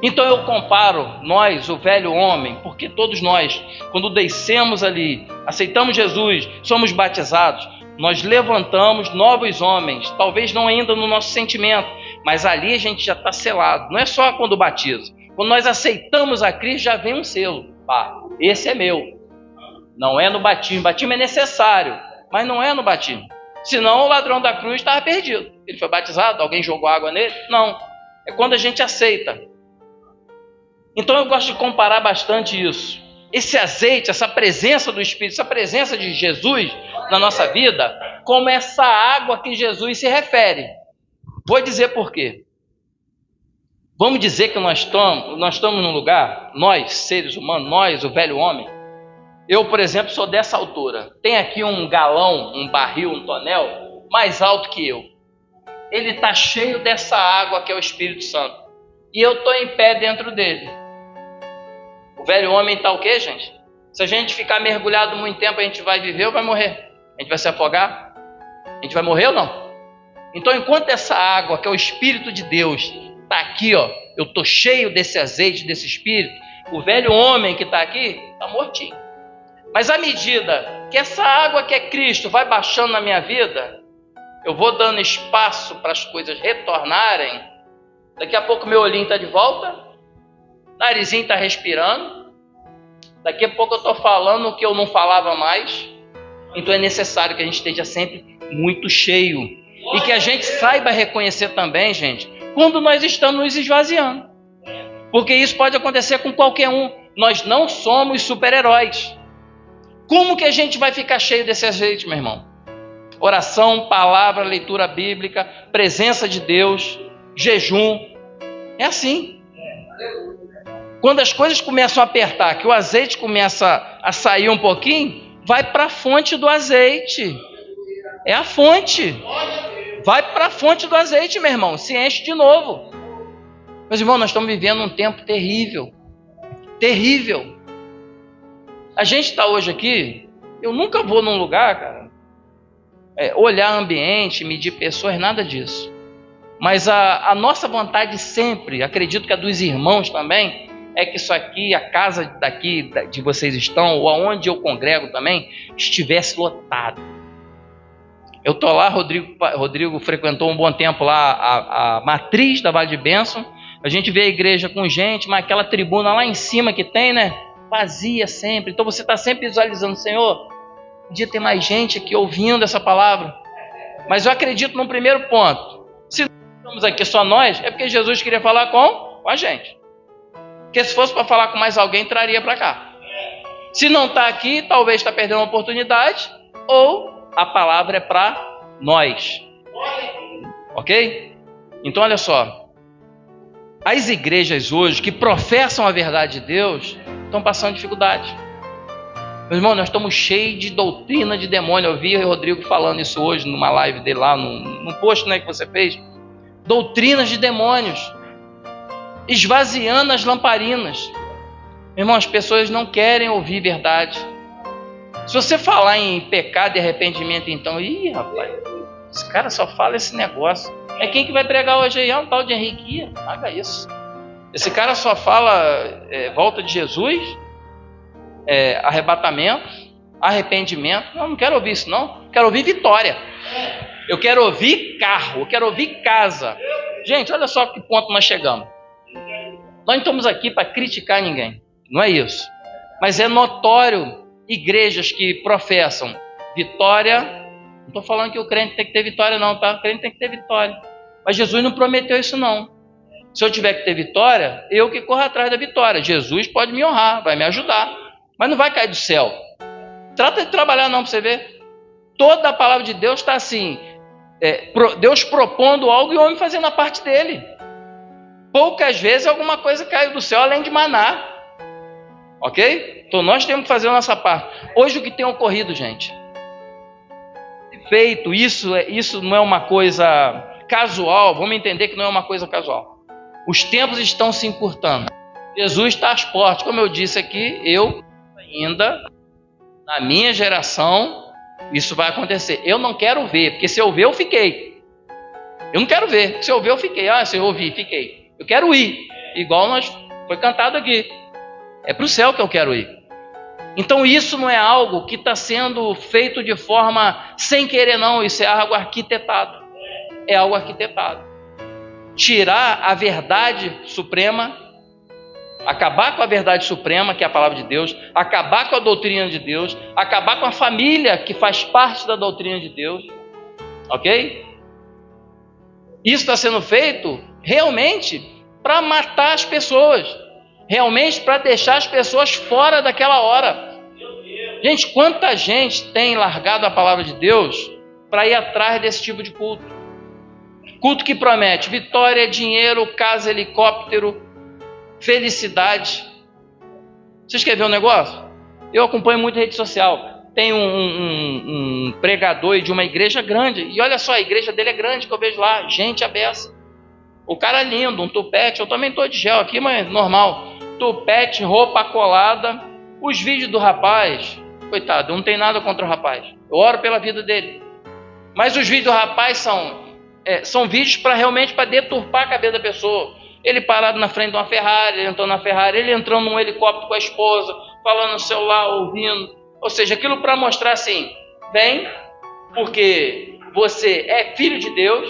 Então eu comparo nós, o velho homem, porque todos nós, quando descemos ali, aceitamos Jesus, somos batizados, nós levantamos novos homens, talvez não ainda no nosso sentimento, mas ali a gente já está selado. Não é só quando batiza. Quando nós aceitamos a Cristo, já vem um selo. Esse é meu. Não é no batismo. Batismo é necessário, mas não é no batismo. Senão o ladrão da cruz estava perdido. Ele foi batizado, alguém jogou água nele? Não. É quando a gente aceita. Então eu gosto de comparar bastante isso. Esse azeite, essa presença do Espírito, essa presença de Jesus na nossa vida, como essa água que Jesus se refere. Vou dizer por quê. Vamos dizer que nós estamos num lugar, nós, seres humanos, nós, o velho homem. Eu, por exemplo, sou dessa altura. Tem aqui um galão, um barril, um tonel, mais alto que eu. Ele está cheio dessa água que é o Espírito Santo. E eu estou em pé dentro dele. O velho homem está o quê, gente? Se a gente ficar mergulhado muito tempo, a gente vai viver ou vai morrer? A gente vai se afogar? A gente vai morrer ou não? Então, enquanto essa água, que é o Espírito de Deus, está aqui, ó, eu estou cheio desse azeite, desse Espírito, o velho homem que está aqui, está mortinho. Mas à medida que essa água que é Cristo vai baixando na minha vida, eu vou dando espaço para as coisas retornarem. Daqui a pouco meu olhinho está de volta, narizinho está respirando, daqui a pouco eu estou falando o que eu não falava mais. Então é necessário que a gente esteja sempre muito cheio. E que a gente saiba reconhecer também, gente, quando nós estamos nos esvaziando. Porque isso pode acontecer com qualquer um. Nós não somos super-heróis. Como que a gente vai ficar cheio desse azeite, meu irmão? Oração, palavra, leitura bíblica, presença de Deus, jejum. É assim. Quando as coisas começam a apertar, que o azeite começa a sair um pouquinho, vai para a fonte do azeite. É a fonte. Vai para a fonte do azeite, meu irmão. Se enche de novo. Meus irmãos, nós estamos vivendo um tempo terrível. Terrível. A gente está hoje aqui, eu nunca vou num lugar, cara, olhar ambiente, medir pessoas, nada disso. Mas a nossa vontade sempre, acredito que a dos irmãos também, é que isso aqui, a casa daqui de vocês estão, ou aonde eu congrego também, estivesse lotado. Eu estou lá, Rodrigo frequentou um bom tempo lá a matriz da Vale de Bênção. A gente vê a igreja com gente, mas aquela tribuna lá em cima que tem, né? Vazia sempre. Então você está sempre visualizando, Senhor, podia ter mais gente aqui ouvindo essa palavra. Mas eu acredito num primeiro ponto. Se estamos aqui só nós, é porque Jesus queria falar com a gente. Porque se fosse para falar com mais alguém, traria para cá. Se não está aqui, talvez está perdendo uma oportunidade, ou a palavra é para nós. Ok? Então olha só. As igrejas hoje que professam a verdade de Deus estão passando dificuldade. Meu irmão, nós estamos cheios de doutrina de demônio. Eu vi o Rodrigo falando isso hoje numa live dele lá, num post, né, que você fez. Doutrinas de demônios. Esvaziando as lamparinas. Meu irmão, as pessoas não querem ouvir verdade. Se você falar em pecado e arrependimento, então, rapaz, esse cara só fala esse negócio. É quem que vai pregar hoje aí? Um tal de Henrique. Paga isso. Esse cara só fala volta de Jesus, arrebatamento, arrependimento. Não quero ouvir isso não. Quero ouvir vitória. Eu quero ouvir carro. Eu quero ouvir casa. Gente, olha só que ponto nós chegamos. Nós não estamos aqui para criticar ninguém. Não é isso. Mas é notório igrejas que professam vitória. Não estou falando que o crente tem que ter vitória não, tá? O crente tem que ter vitória. Mas Jesus não prometeu isso não. Se eu tiver que ter vitória, eu que corro atrás da vitória. Jesus pode me honrar, vai me ajudar. Mas não vai cair do céu. Trata de trabalhar não, para você ver. Toda a palavra de Deus está assim. Deus propondo algo e o homem fazendo a parte dele. Poucas vezes alguma coisa caiu do céu além de maná. Ok? Então nós temos que fazer a nossa parte. Hoje o que tem ocorrido, gente? Feito, isso não é uma coisa casual. Vamos entender que não é uma coisa casual. Os tempos estão se encurtando. Jesus está às portas. Como eu disse aqui, eu ainda, na minha geração, isso vai acontecer. Eu não quero ver, porque se eu ver, eu fiquei. Eu não quero ver. Se eu ver, eu fiquei. Se eu ouvir, fiquei. Eu quero ir. Igual foi cantado aqui. É para o céu que eu quero ir. Então isso não é algo que está sendo feito de forma sem querer, não. Isso é algo arquitetado. É algo arquitetado. Tirar a verdade suprema, acabar com a verdade suprema, que é a palavra de Deus, acabar com a doutrina de Deus, acabar com a família que faz parte da doutrina de Deus. Ok? Isso está sendo feito realmente para matar as pessoas, realmente para deixar as pessoas fora daquela hora. Gente, quanta gente tem largado a palavra de Deus para ir atrás desse tipo de culto? Culto que promete vitória, dinheiro, casa, helicóptero, felicidade. Vocês querem ver um negócio? Eu acompanho muito rede social. Tem um pregador de uma igreja grande, e olha só, a igreja dele é grande, que eu vejo lá, gente abessa. O cara é lindo, um tupete, eu também estou de gel aqui, mas normal. Tupete, roupa colada. Os vídeos do rapaz, coitado, eu não tenho nada contra o rapaz, eu oro pela vida dele. Mas os vídeos do rapaz são vídeos para realmente para deturpar a cabeça da pessoa. Ele parado na frente de uma Ferrari, ele entrou na Ferrari, ele entrando num helicóptero com a esposa, falando no celular, ouvindo. Ou seja, aquilo para mostrar assim, vem, porque você é filho de Deus,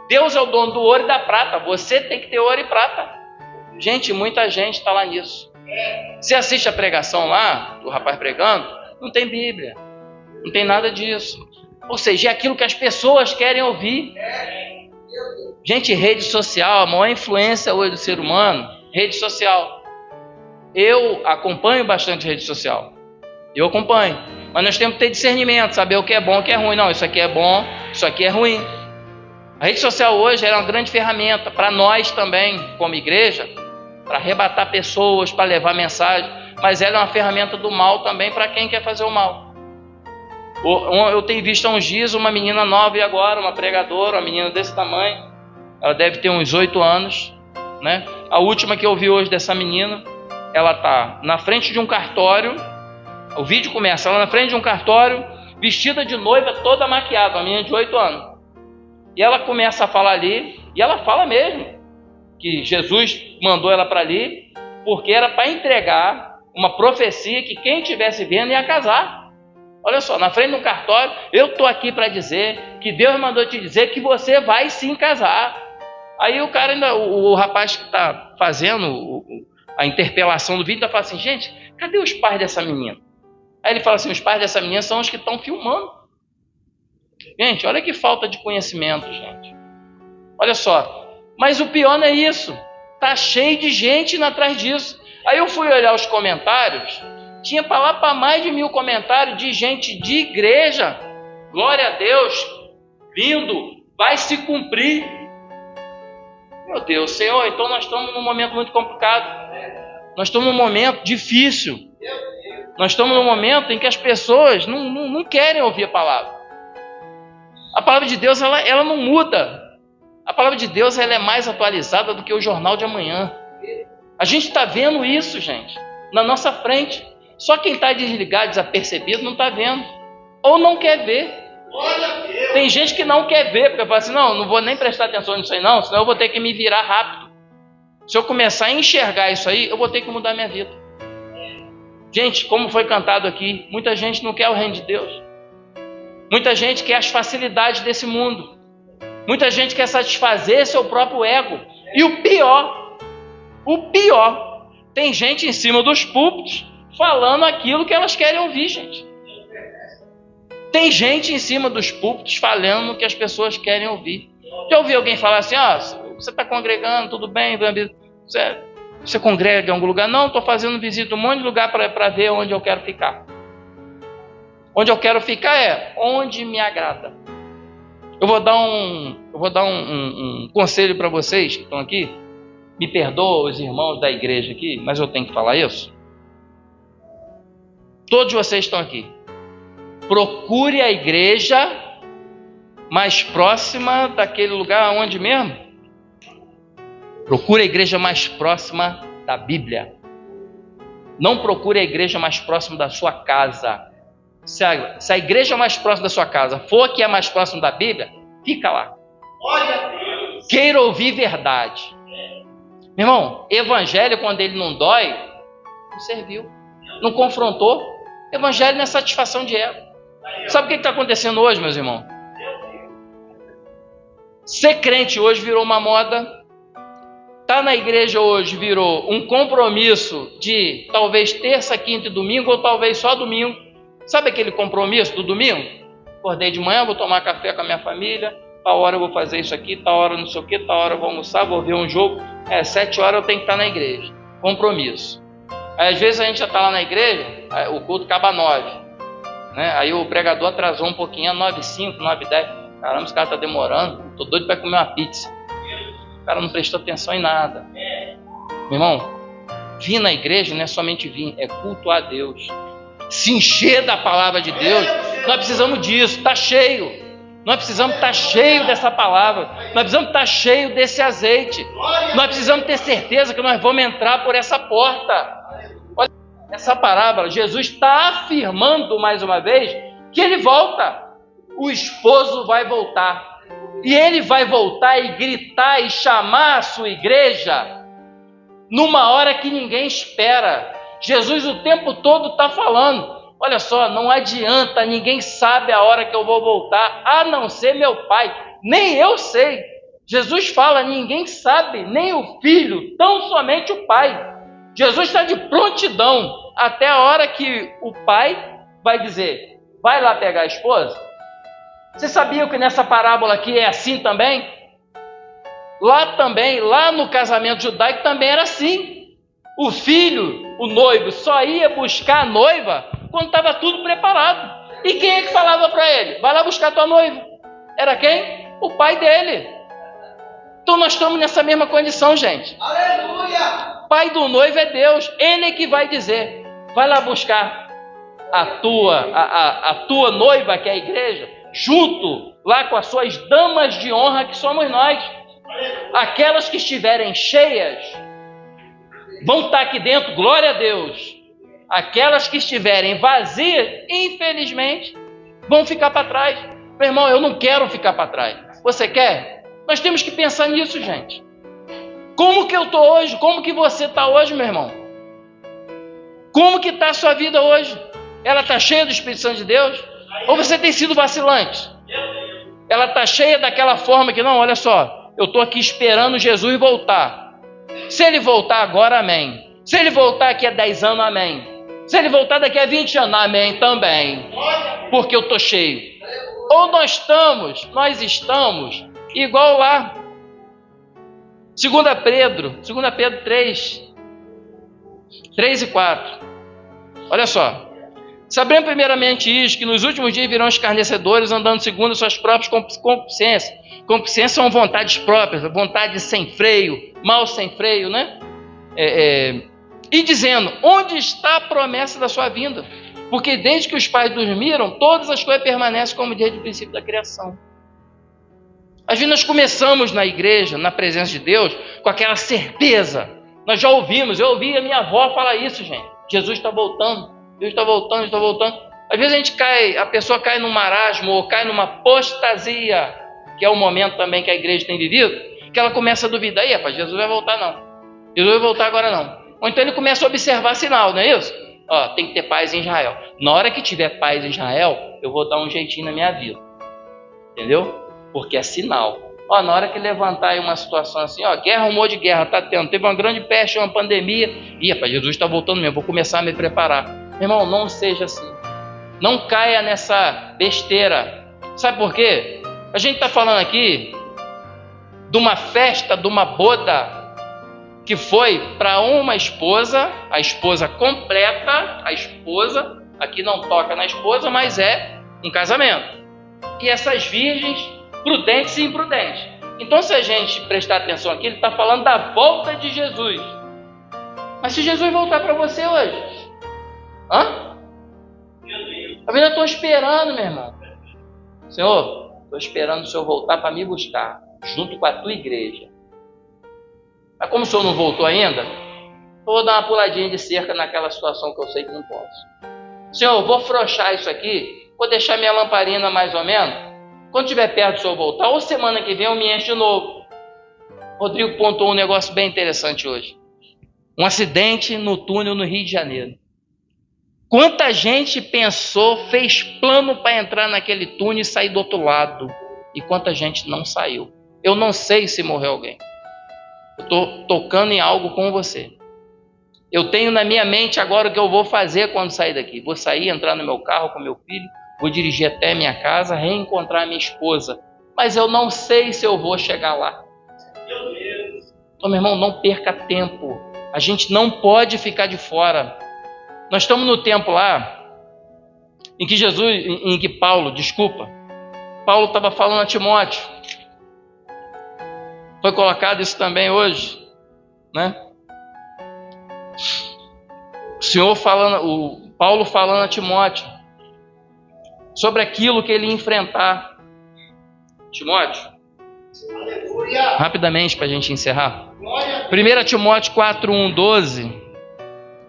Deus é o dono do ouro e da prata, você tem que ter ouro e prata. Gente, muita gente está lá nisso. Você assiste a pregação lá, do rapaz pregando, não tem Bíblia, não tem nada disso. Ou seja, é aquilo que as pessoas querem ouvir. Gente, rede social, a maior influência hoje do ser humano, rede social. Eu acompanho bastante rede social. Eu acompanho. Mas nós temos que ter discernimento, saber o que é bom e o que é ruim. Não, isso aqui é bom, isso aqui é ruim. A rede social hoje é uma grande ferramenta para nós também, como igreja, para arrebatar pessoas, para levar mensagem. Mas ela é uma ferramenta do mal também para quem quer fazer o mal. Eu tenho visto há uns dias uma menina nova e agora, uma pregadora, uma menina desse tamanho. Ela deve ter uns 8 anos, né? A última que eu vi hoje dessa menina, ela está na frente de um cartório. O vídeo começa ela na frente de um cartório, vestida de noiva, toda maquiada, uma menina de 8 anos. E ela começa a falar ali, e ela fala mesmo que Jesus mandou ela para ali, porque era para entregar uma profecia que quem estivesse vendo ia casar. Olha só, na frente de um cartório, eu estou aqui para dizer que Deus mandou te dizer que você vai sim casar. Aí o cara ainda, o rapaz que está fazendo a interpelação do vídeo, está falando assim, gente, cadê os pais dessa menina? Aí ele fala assim, os pais dessa menina são os que estão filmando. Gente, olha que falta de conhecimento, gente. Olha só. Mas o pior não é isso. Tá cheio de gente indo atrás disso. Aí eu fui olhar os comentários. Tinha para lá para mais de 1000 comentários de gente de igreja. Glória a Deus. Lindo. Vai se cumprir. Meu Deus, Senhor, então nós estamos num momento muito complicado. Nós estamos num momento difícil. Nós estamos num momento em que as pessoas não querem ouvir a palavra. A palavra de Deus, ela não muda. A palavra de Deus, ela é mais atualizada do que o jornal de amanhã. A gente está vendo isso, gente, na nossa frente. Só quem está desligado, desapercebido, não está vendo. Ou não quer ver. Tem gente que não quer ver, porque fala assim, não vou nem prestar atenção nisso aí não, senão eu vou ter que me virar rápido. Se eu começar a enxergar isso aí, eu vou ter que mudar minha vida. Gente, como foi cantado aqui, muita gente não quer o reino de Deus. Muita gente quer as facilidades desse mundo. Muita gente quer satisfazer seu próprio ego. E o pior, tem gente em cima dos púlpitos falando aquilo que elas querem ouvir, gente. Tem gente em cima dos púlpitos falando o que as pessoas querem ouvir. Já ouvi alguém falar assim, você está congregando, tudo bem, você congrega em algum lugar? Não, estou fazendo visita em um monte de lugar para ver onde eu quero ficar. Onde eu quero ficar é onde me agrada. Eu vou dar um conselho para vocês que estão aqui. Me perdoa os irmãos da igreja aqui, mas eu tenho que falar isso. Todos vocês estão aqui. Procure a igreja mais próxima daquele lugar onde mesmo? Procure a igreja mais próxima da Bíblia. Não procure a igreja mais próxima da sua casa. Se a igreja mais próxima da sua casa for a que é mais próxima da Bíblia, fica lá. Queira ouvir verdade. Meu irmão, evangelho, quando ele não dói, não serviu. Não confrontou, Evangelho não é satisfação de ego. Sabe o que está acontecendo hoje, meus irmãos? Ser crente hoje virou uma moda. Estar na igreja hoje virou um compromisso de talvez terça, quinta e domingo, ou talvez só domingo. Sabe aquele compromisso do domingo? Acordei de manhã, vou tomar café com a minha família, tal hora eu vou fazer isso aqui, tal hora não sei o que, tal hora eu vou almoçar, vou ver um jogo. 7 horas eu tenho que estar na igreja. Compromisso. Aí, às vezes a gente já está lá na igreja, o culto acaba às 9. Né? Aí o pregador atrasou um pouquinho, 9h05, 9h10. Caramba, esse cara está demorando, estou doido para comer uma pizza. O cara não prestou atenção em nada. Meu irmão, vir na igreja não é somente vir, é cultuar a Deus. Se encher da palavra de Deus. Nós precisamos disso, está cheio. Nós precisamos estar cheio dessa palavra. Nós precisamos estar cheio desse azeite. Nós precisamos ter certeza que nós vamos entrar por essa porta. Olha essa parábola. Jesus está afirmando mais uma vez que ele volta. O esposo vai voltar. E ele vai voltar e gritar e chamar a sua igreja numa hora que ninguém espera. Jesus o tempo todo está falando. Olha só, não adianta, ninguém sabe a hora que eu vou voltar, a não ser meu Pai. Nem eu sei. Jesus fala, ninguém sabe, nem o Filho, tão somente o Pai. Jesus está de prontidão até a hora que o Pai vai dizer, vai lá pegar a esposa? Você sabia que nessa parábola aqui é assim também? Lá também, lá no casamento judaico também era assim. O filho, o noivo, só ia buscar a noiva quando estava tudo preparado. E quem é que falava para ele? Vai lá buscar tua noiva. Era quem? O pai dele. Então nós estamos nessa mesma condição, gente. Aleluia! Pai do noivo é Deus. Ele é que vai dizer, vai lá buscar a tua noiva, que é a igreja, junto lá com as suas damas de honra, que somos nós. Aquelas que estiverem cheias vão estar aqui dentro, glória a Deus. Aquelas que estiverem vazias, infelizmente, vão ficar para trás. Meu irmão, eu não quero ficar para trás. Você quer? Nós temos que pensar nisso, gente. Como que eu estou hoje? Como que você está hoje, meu irmão? Como que está a sua vida hoje? Ela está cheia do Espírito Santo de Deus? Ou você tem sido vacilante? Ela está cheia daquela forma que, não, olha só, eu estou aqui esperando Jesus voltar. Se ele voltar agora, amém. Se ele voltar daqui a 10 anos, amém. Se ele voltar daqui a 20 anos, amém também. Porque eu estou cheio. Ou nós estamos igual lá. 2 Pedro 3 e 4. Olha só. Sabendo primeiramente isto, que nos últimos dias virão escarnecedores, andando segundo suas próprias concupiscências. Concupiscências são vontades próprias, vontades sem freio, mal sem freio, né? E dizendo, onde está a promessa da sua vinda? Porque desde que os pais dormiram, todas as coisas permanecem como desde o princípio da criação. Às vezes nós começamos na igreja, na presença de Deus, com aquela certeza. Nós já ouvimos, eu ouvi a minha avó falar isso, gente. Jesus está voltando, Deus está voltando, está voltando. Às vezes a pessoa cai num marasmo ou cai numa apostasia, que é o momento também que a igreja tem vivido, que ela começa a duvidar, rapaz, Jesus vai voltar não. Jesus vai voltar agora não. Ou então ele começa a observar sinal, não é isso? Ó, tem que ter paz em Israel. Na hora que tiver paz em Israel, eu vou dar um jeitinho na minha vida. Entendeu? Porque é sinal. Ó, na hora que levantar aí uma situação assim, ó, guerra, rumor de guerra, tá tendo, teve uma grande peste, uma pandemia, rapaz, Jesus está voltando mesmo, vou começar a me preparar. Meu irmão, não seja assim. Não caia nessa besteira. Sabe por quê? A gente está falando aqui de uma festa, de uma boda que foi para uma esposa, a esposa completa, a esposa, aqui não toca na esposa, mas é um casamento. E essas virgens, prudentes e imprudentes. Então, se a gente prestar atenção aqui, ele está falando da volta de Jesus. Mas se Jesus voltar para você hoje? Eu ainda estou esperando, meu irmão. Senhor, estou esperando o Senhor voltar para me buscar, junto com a tua igreja. Mas como o Senhor não voltou ainda, eu vou dar uma puladinha de cerca naquela situação que eu sei que não posso. Senhor, eu vou afrouxar isso aqui, vou deixar minha lamparina mais ou menos. Quando estiver perto do Senhor voltar, ou semana que vem eu me encho de novo. Rodrigo pontuou um negócio bem interessante hoje. Um acidente no túnel no Rio de Janeiro. Quanta gente pensou, fez plano para entrar naquele túnel e sair do outro lado. E quanta gente não saiu. Eu não sei se morreu alguém. Eu estou tocando em algo com você. Eu tenho na minha mente agora o que eu vou fazer quando sair daqui. Vou sair, entrar no meu carro com meu filho, vou dirigir até minha casa, reencontrar minha esposa. Mas eu não sei se eu vou chegar lá. Então, meu irmão, não perca tempo. A gente não pode ficar de fora. Nós estamos no tempo lá em que Paulo estava falando a Timóteo. Foi colocado isso também hoje, né? Paulo falando a Timóteo sobre aquilo que ele ia enfrentar. Timóteo, rapidamente para a gente encerrar. 1 Timóteo 4:1-12,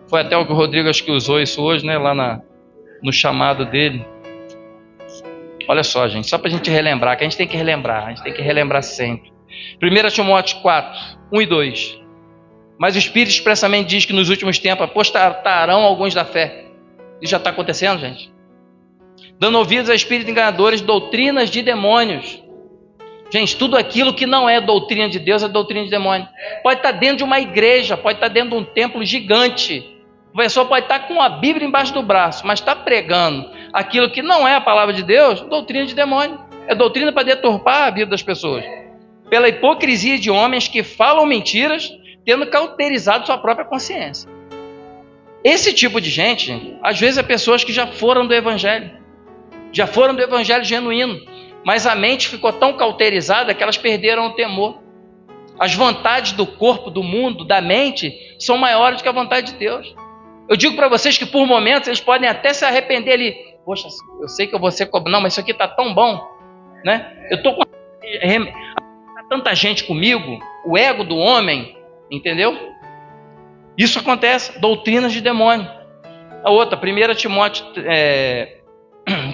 foi até o que o Rodrigo acho que usou isso hoje, né? Lá no chamado dele. Olha só, gente, só para a gente relembrar, que a gente tem que relembrar sempre. 1 Timóteo 4:1-2. Mas o Espírito expressamente diz que nos últimos tempos apostatarão alguns da fé. Isso já está acontecendo, gente. Dando ouvidos a espíritos enganadores, doutrinas de demônios. Gente, tudo aquilo que não é doutrina de Deus é doutrina de demônio. Pode estar dentro de uma igreja, pode estar dentro de um templo gigante. A pessoa pode estar com a Bíblia embaixo do braço, mas está pregando aquilo que não é a palavra de Deus, doutrina de demônio. É doutrina para deturpar a vida das pessoas. Pela hipocrisia de homens que falam mentiras, tendo cauterizado sua própria consciência. Esse tipo de gente, às vezes é pessoas que já foram do evangelho genuíno, mas a mente ficou tão cauterizada que elas perderam o temor. As vontades do corpo, do mundo, da mente, são maiores do que a vontade de Deus. Eu digo para vocês que por momentos eles podem até se arrepender ali. Poxa, eu sei que eu vou ser cobrado, não, mas isso aqui está tão bom, né? Eu estou com tanta gente comigo, o ego do homem, entendeu? Isso acontece, doutrinas de demônio. A outra, 1 Timóteo 3,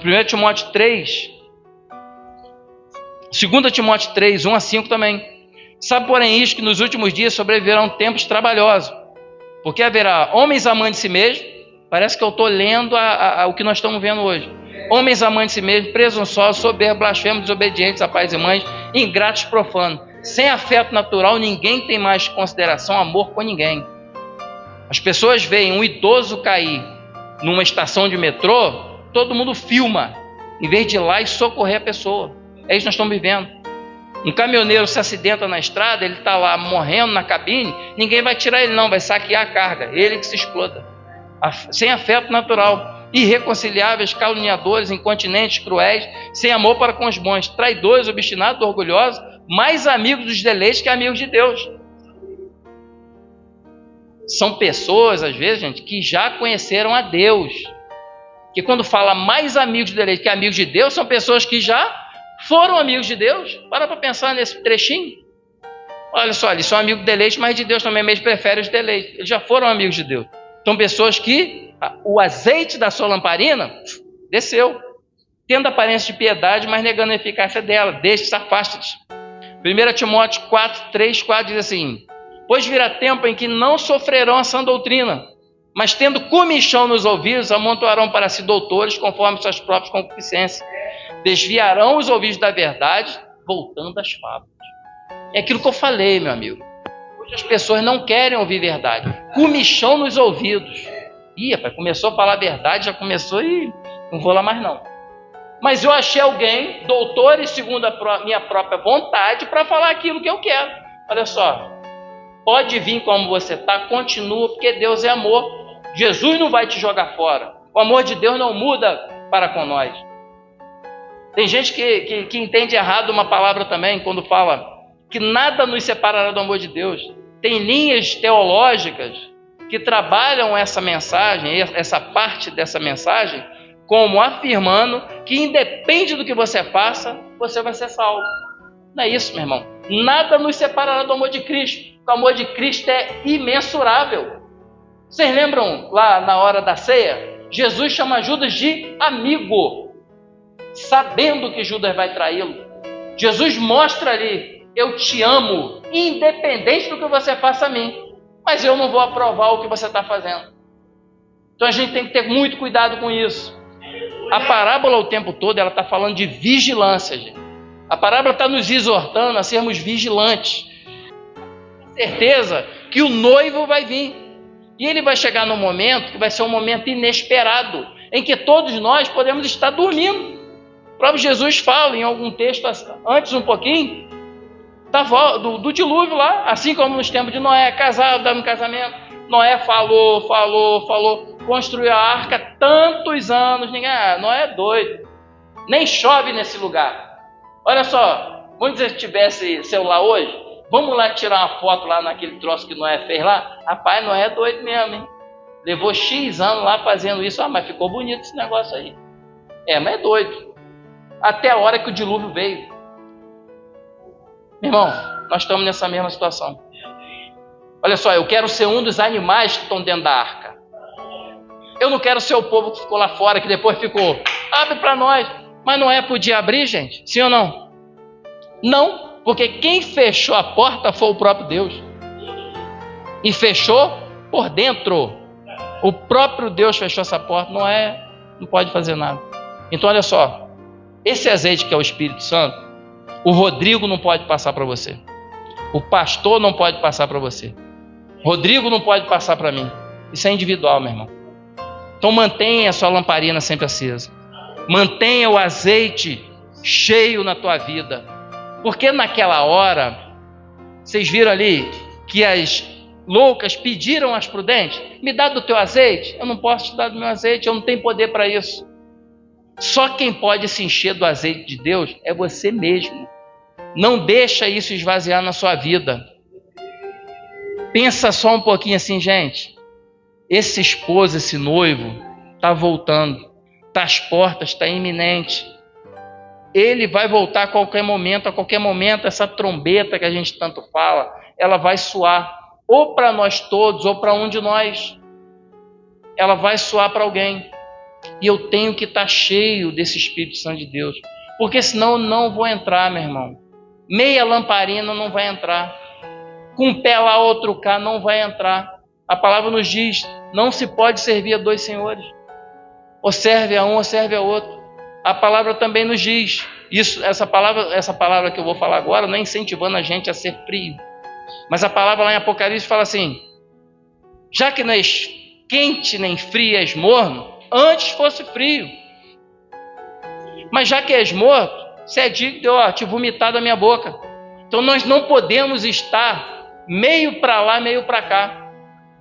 2 Timóteo 3, 1-5 também. Sabe, porém, isto, que nos últimos dias sobreviverão tempos trabalhosos, porque haverá homens amantes de si mesmos, parece que eu estou lendo o que nós estamos vendo hoje. Homens amantes de si mesmos, presunçosos, soberbos, blasfemos, desobedientes a pais e mães, ingratos, profanos. Sem afeto natural, ninguém tem mais consideração, amor por ninguém. As pessoas veem um idoso cair numa estação de metrô, todo mundo filma, em vez de ir lá e socorrer a pessoa. É isso que nós estamos vivendo. Um caminhoneiro se acidenta na estrada, ele está lá morrendo na cabine, ninguém vai tirar ele não, vai saquear a carga, ele que se exploda. Sem afeto natural, irreconciliáveis, caluniadores, incontinentes, cruéis, sem amor para com os bons, traidores, obstinados, orgulhosos, mais amigos dos deleites que amigos de Deus. São pessoas, às vezes, gente, que já conheceram a Deus. Que quando fala mais amigos de deleites que amigos de Deus, são pessoas que já foram amigos de Deus. Para pensar nesse trechinho. Olha só, eles são amigos de deleite, mas de Deus também, mas preferem os deleites. Eles já foram amigos de Deus. São pessoas que o azeite da sua lamparina desceu, tendo aparência de piedade, mas negando a eficácia dela. Deixe-se, afaste-se. 1 Timóteo 4, 3, 4 diz assim: pois virá tempo em que não sofrerão a sã doutrina, mas tendo comichão nos ouvidos, amontoarão para si doutores, conforme suas próprias concupiscências. Desviarão os ouvidos da verdade, voltando às fábulas. É aquilo que eu falei, meu amigo. Hoje as pessoas não querem ouvir verdade. Comichão nos ouvidos. Ih, rapaz, começou a falar a verdade, já começou e não vou lá mais não. Mas eu achei alguém, doutor e segundo a minha própria vontade, para falar aquilo que eu quero. Olha só, pode vir como você está, continua, porque Deus é amor. Jesus não vai te jogar fora. O amor de Deus não muda para com nós. Tem gente que entende errado uma palavra também, quando fala que nada nos separará do amor de Deus. Tem linhas teológicas que trabalham essa mensagem, essa parte dessa mensagem, como afirmando que independe do que você faça, você vai ser salvo. Não é isso, meu irmão. Nada nos separará do amor de Cristo. O amor de Cristo é imensurável. Vocês lembram lá na hora da ceia? Jesus chama Judas de amigo, sabendo que Judas vai traí-lo. Jesus mostra ali: eu te amo, independente do que você faça a mim, mas eu não vou aprovar o que você está fazendo. Então a gente tem que ter muito cuidado com isso. A parábola o tempo todo, ela está falando de vigilância, gente. A parábola está nos exortando a sermos vigilantes. Certeza que o noivo vai vir. E ele vai chegar num momento que vai ser um momento inesperado, em que todos nós podemos estar dormindo. O próprio Jesus fala em algum texto antes um pouquinho do dilúvio lá, assim como nos tempos de Noé, casado, dando um casamento. Noé falou, construiu a arca tantos anos, ninguém, Noé é doido, nem chove nesse lugar. Olha só, vamos dizer que tivesse celular hoje, vamos lá tirar uma foto lá naquele troço que Noé fez lá. Rapaz, Noé é doido mesmo, hein? Levou X anos lá fazendo isso, mas ficou bonito esse negócio aí. Mas é doido. Até a hora que o dilúvio veio. Meu irmão, nós estamos nessa mesma situação. Olha só, eu quero ser um dos animais que estão dentro da arca. Eu não quero ser o povo que ficou lá fora, que depois ficou, abre para nós. Mas Noé podia abrir, gente? Sim ou não? Não, porque quem fechou a porta foi o próprio Deus. E fechou por dentro. O próprio Deus fechou essa porta. Noé não pode fazer nada. Então olha só, esse azeite que é o Espírito Santo, o Rodrigo não pode passar para você. O pastor não pode passar para você. Rodrigo não pode passar para mim. Isso é individual, meu irmão. Então mantenha a sua lamparina sempre acesa. Mantenha o azeite cheio na tua vida. Porque naquela hora, vocês viram ali que as loucas pediram às prudentes, me dá do teu azeite. Eu não posso te dar do meu azeite, eu não tenho poder para isso. Só quem pode se encher do azeite de Deus é você mesmo. Não deixa isso esvaziar na sua vida. Pensa só um pouquinho assim, gente. Esse esposo, esse noivo, está voltando. Está às portas, está iminente. Ele vai voltar a qualquer momento. A qualquer momento, essa trombeta que a gente tanto fala, ela vai soar. Ou para nós todos, ou para um de nós. Ela vai soar para alguém. E eu tenho que estar cheio desse Espírito Santo de Deus. Porque senão eu não vou entrar, meu irmão. Meia lamparina não vai entrar. Com um pé lá, outro cá, não vai entrar. A palavra nos diz, não se pode servir a dois senhores. Ou serve a um, ou serve a outro. A palavra também nos diz, essa palavra que eu vou falar agora, não é incentivando a gente a ser frio. Mas a palavra lá em Apocalipse fala assim, já que não és quente nem frio, és morno, antes fosse frio. Mas já que és morto, você é digno de te vomitar da minha boca. Então nós não podemos estar meio para lá, meio para cá.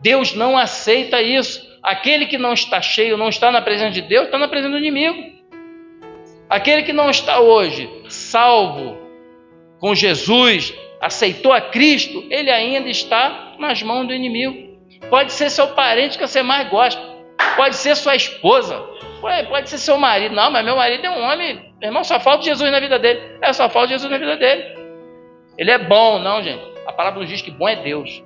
Deus não aceita isso. Aquele que não está cheio, não está na presença de Deus, está na presença do inimigo. Aquele que não está hoje salvo com Jesus, aceitou a Cristo, ele ainda está nas mãos do inimigo. Pode ser seu parente que você mais gosta, pode ser sua esposa, pode ser seu marido. Não, mas meu marido é um homem, meu irmão, só falta Jesus na vida dele. Só falta Jesus na vida dele. Ele é bom, não, gente. A palavra nos diz que bom é Deus.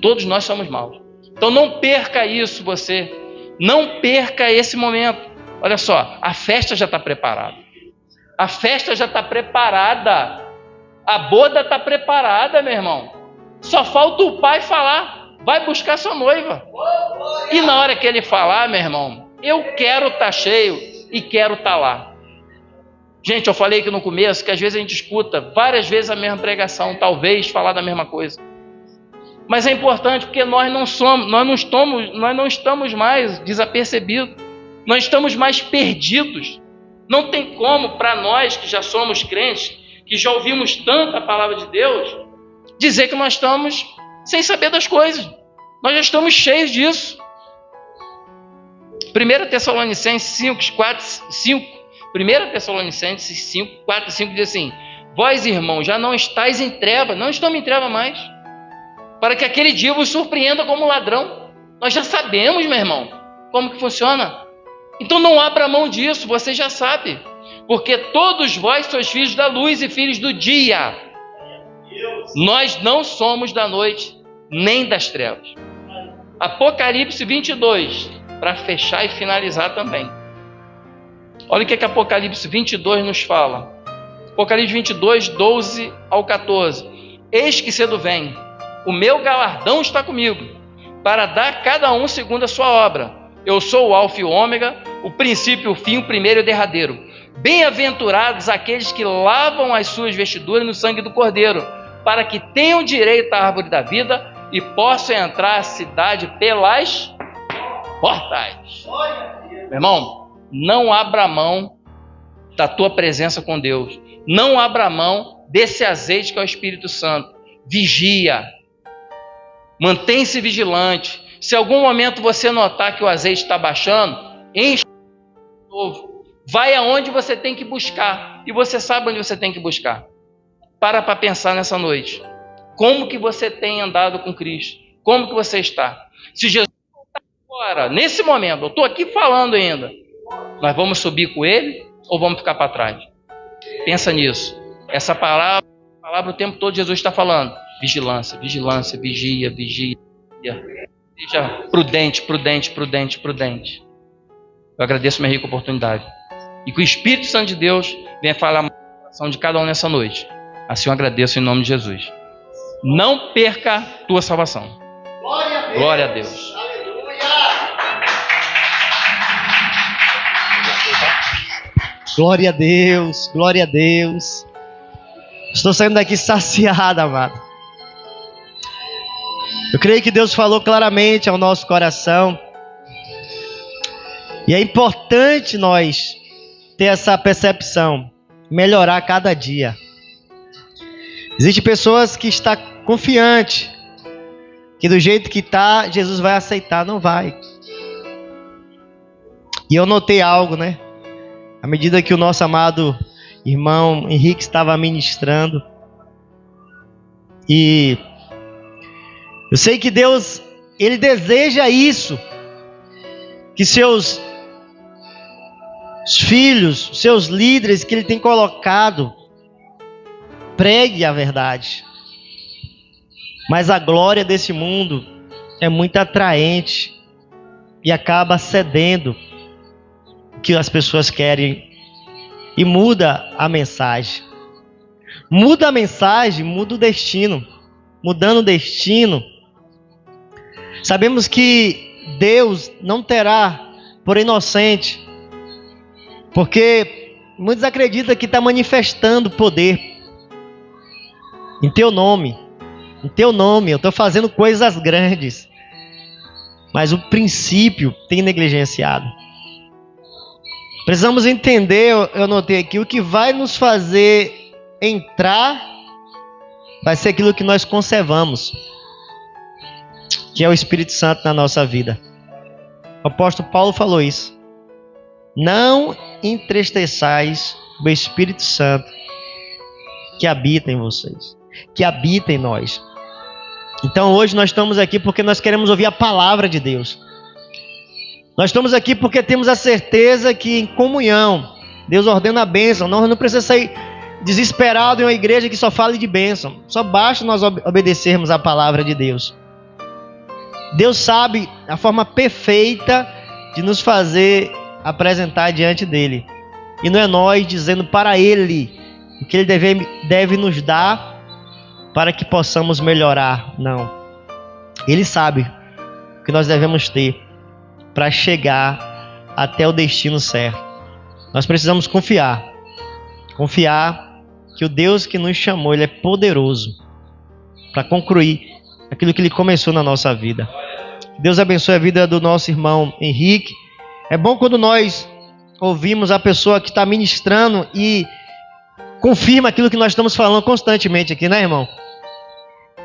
Todos nós somos maus. Então não perca isso, você. Não perca esse momento. Olha só, a festa já está preparada. A festa já está preparada. A boda está preparada, meu irmão. Só falta o pai falar, vai buscar sua noiva. E na hora que ele falar, meu irmão, eu quero estar cheio e quero estar lá. Gente, eu falei aqui no começo que às vezes a gente escuta várias vezes a mesma pregação, talvez falar da mesma coisa. Mas é importante porque nós não estamos mais desapercebidos, nós estamos mais perdidos. Não tem como para nós que já somos crentes, que já ouvimos tanto a palavra de Deus, dizer que nós estamos sem saber das coisas. Nós já estamos cheios disso. 1 Tessalonicenses 5, 4, 5. 1 Tessalonicenses 5, 4 e 5 diz assim: vós, irmãos, já não estáis em treva, não estamos em treva mais, para que aquele dia vos surpreenda como ladrão. Nós já sabemos, meu irmão, como que funciona. Então não abra mão disso, você já sabe. Porque todos vós sois filhos da luz e filhos do dia. Nós não somos da noite, nem das trevas. Apocalipse 22, para fechar e finalizar também. Olha o que Apocalipse 22 nos fala. Apocalipse 22, 12 ao 14. Eis que cedo vem, o meu galardão está comigo, para dar a cada um segundo a sua obra. Eu sou o Alfa e o Ômega, o princípio, o fim, o primeiro e o derradeiro. Bem-aventurados aqueles que lavam as suas vestiduras no sangue do Cordeiro, para que tenham direito à árvore da vida e possam entrar à cidade pelas portas. Meu irmão, não abra mão da tua presença com Deus. Não abra mão desse azeite que é o Espírito Santo. Vigia. Mantém-se vigilante. Se em algum momento você notar que o azeite está baixando, enche de novo. Vai aonde você tem que buscar. E você sabe onde você tem que buscar. Para pensar nessa noite. Como que você tem andado com Cristo? Como que você está? Se Jesus está agora, nesse momento, eu estou aqui falando ainda, nós vamos subir com Ele ou vamos ficar para trás? Pensa nisso. Essa palavra o tempo todo Jesus está falando. Vigilância, vigilância, vigia, vigia. Seja prudente, prudente, prudente, prudente. Eu agradeço minha rica oportunidade. E que o Espírito Santo de Deus venha falar no coração de cada um nessa noite. Assim eu agradeço em nome de Jesus. Não perca a tua salvação. Glória a Deus. Glória a Deus, glória a Deus. Estou saindo daqui saciado, amado. Eu creio que Deus falou claramente ao nosso coração. E é importante nós ter essa percepção, melhorar a cada dia. Existem pessoas que estão confiantes que do jeito que está, Jesus vai aceitar. Não vai. E eu notei algo, né? À medida que o nosso amado irmão Henrique estava ministrando. E eu sei que Deus, Ele deseja isso. Que seus filhos, seus líderes que Ele tem colocado, pregue a verdade. Mas a glória desse mundo é muito atraente e acaba cedendo o que as pessoas querem e muda a mensagem. Muda a mensagem, muda o destino. Mudando o destino, sabemos que Deus não terá por inocente, porque muitos acreditam que está manifestando poder em teu nome. Em teu nome, eu estou fazendo coisas grandes. Mas o princípio tem negligenciado. Precisamos entender, eu notei aqui, o que vai nos fazer entrar vai ser aquilo que nós conservamos, que é o Espírito Santo na nossa vida. O apóstolo Paulo falou isso. Não entristeçais o Espírito Santo que habita em vocês, que habita em nós. Então hoje nós estamos aqui porque nós queremos ouvir a palavra de Deus. Nós estamos aqui porque temos a certeza que em comunhão Deus ordena a bênção. Nós não precisamos sair desesperado em uma igreja que só fale de bênção. Só basta nós obedecermos a palavra de Deus. Deus sabe a forma perfeita de nos fazer apresentar diante dele. E não é nós dizendo para ele o que ele deve nos dar para que possamos melhorar. Não. Ele sabe o que nós devemos ter para chegar até o destino certo. Nós precisamos confiar. Confiar que o Deus que nos chamou, Ele é poderoso para concluir aquilo que Ele começou na nossa vida. Deus abençoe a vida do nosso irmão Henrique. É bom quando nós ouvimos a pessoa que está ministrando e confirma aquilo que nós estamos falando constantemente aqui, né, irmão?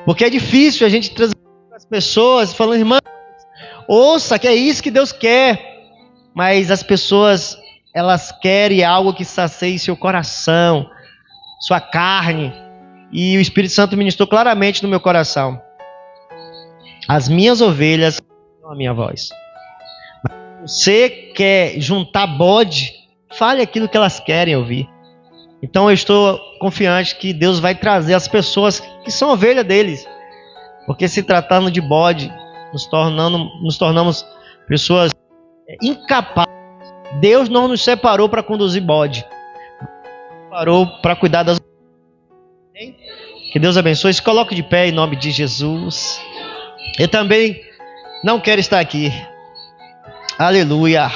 Porque é difícil a gente trazer as pessoas falando, irmão, ouça que é isso que Deus quer. Mas as pessoas, elas querem algo que sacie seu coração, sua carne. E o Espírito Santo ministrou claramente no meu coração. As minhas ovelhas ouviram a minha voz. Você quer juntar bode? Fale aquilo que elas querem ouvir. Então eu estou confiante que Deus vai trazer as pessoas que são ovelha deles. Porque se tratando de bode, nos tornamos pessoas incapazes. Deus não nos separou para conduzir bode. Separou para cuidar das ovelhas. Que Deus abençoe. Se coloque de pé em nome de Jesus. Eu também não quero estar aqui. Aleluia.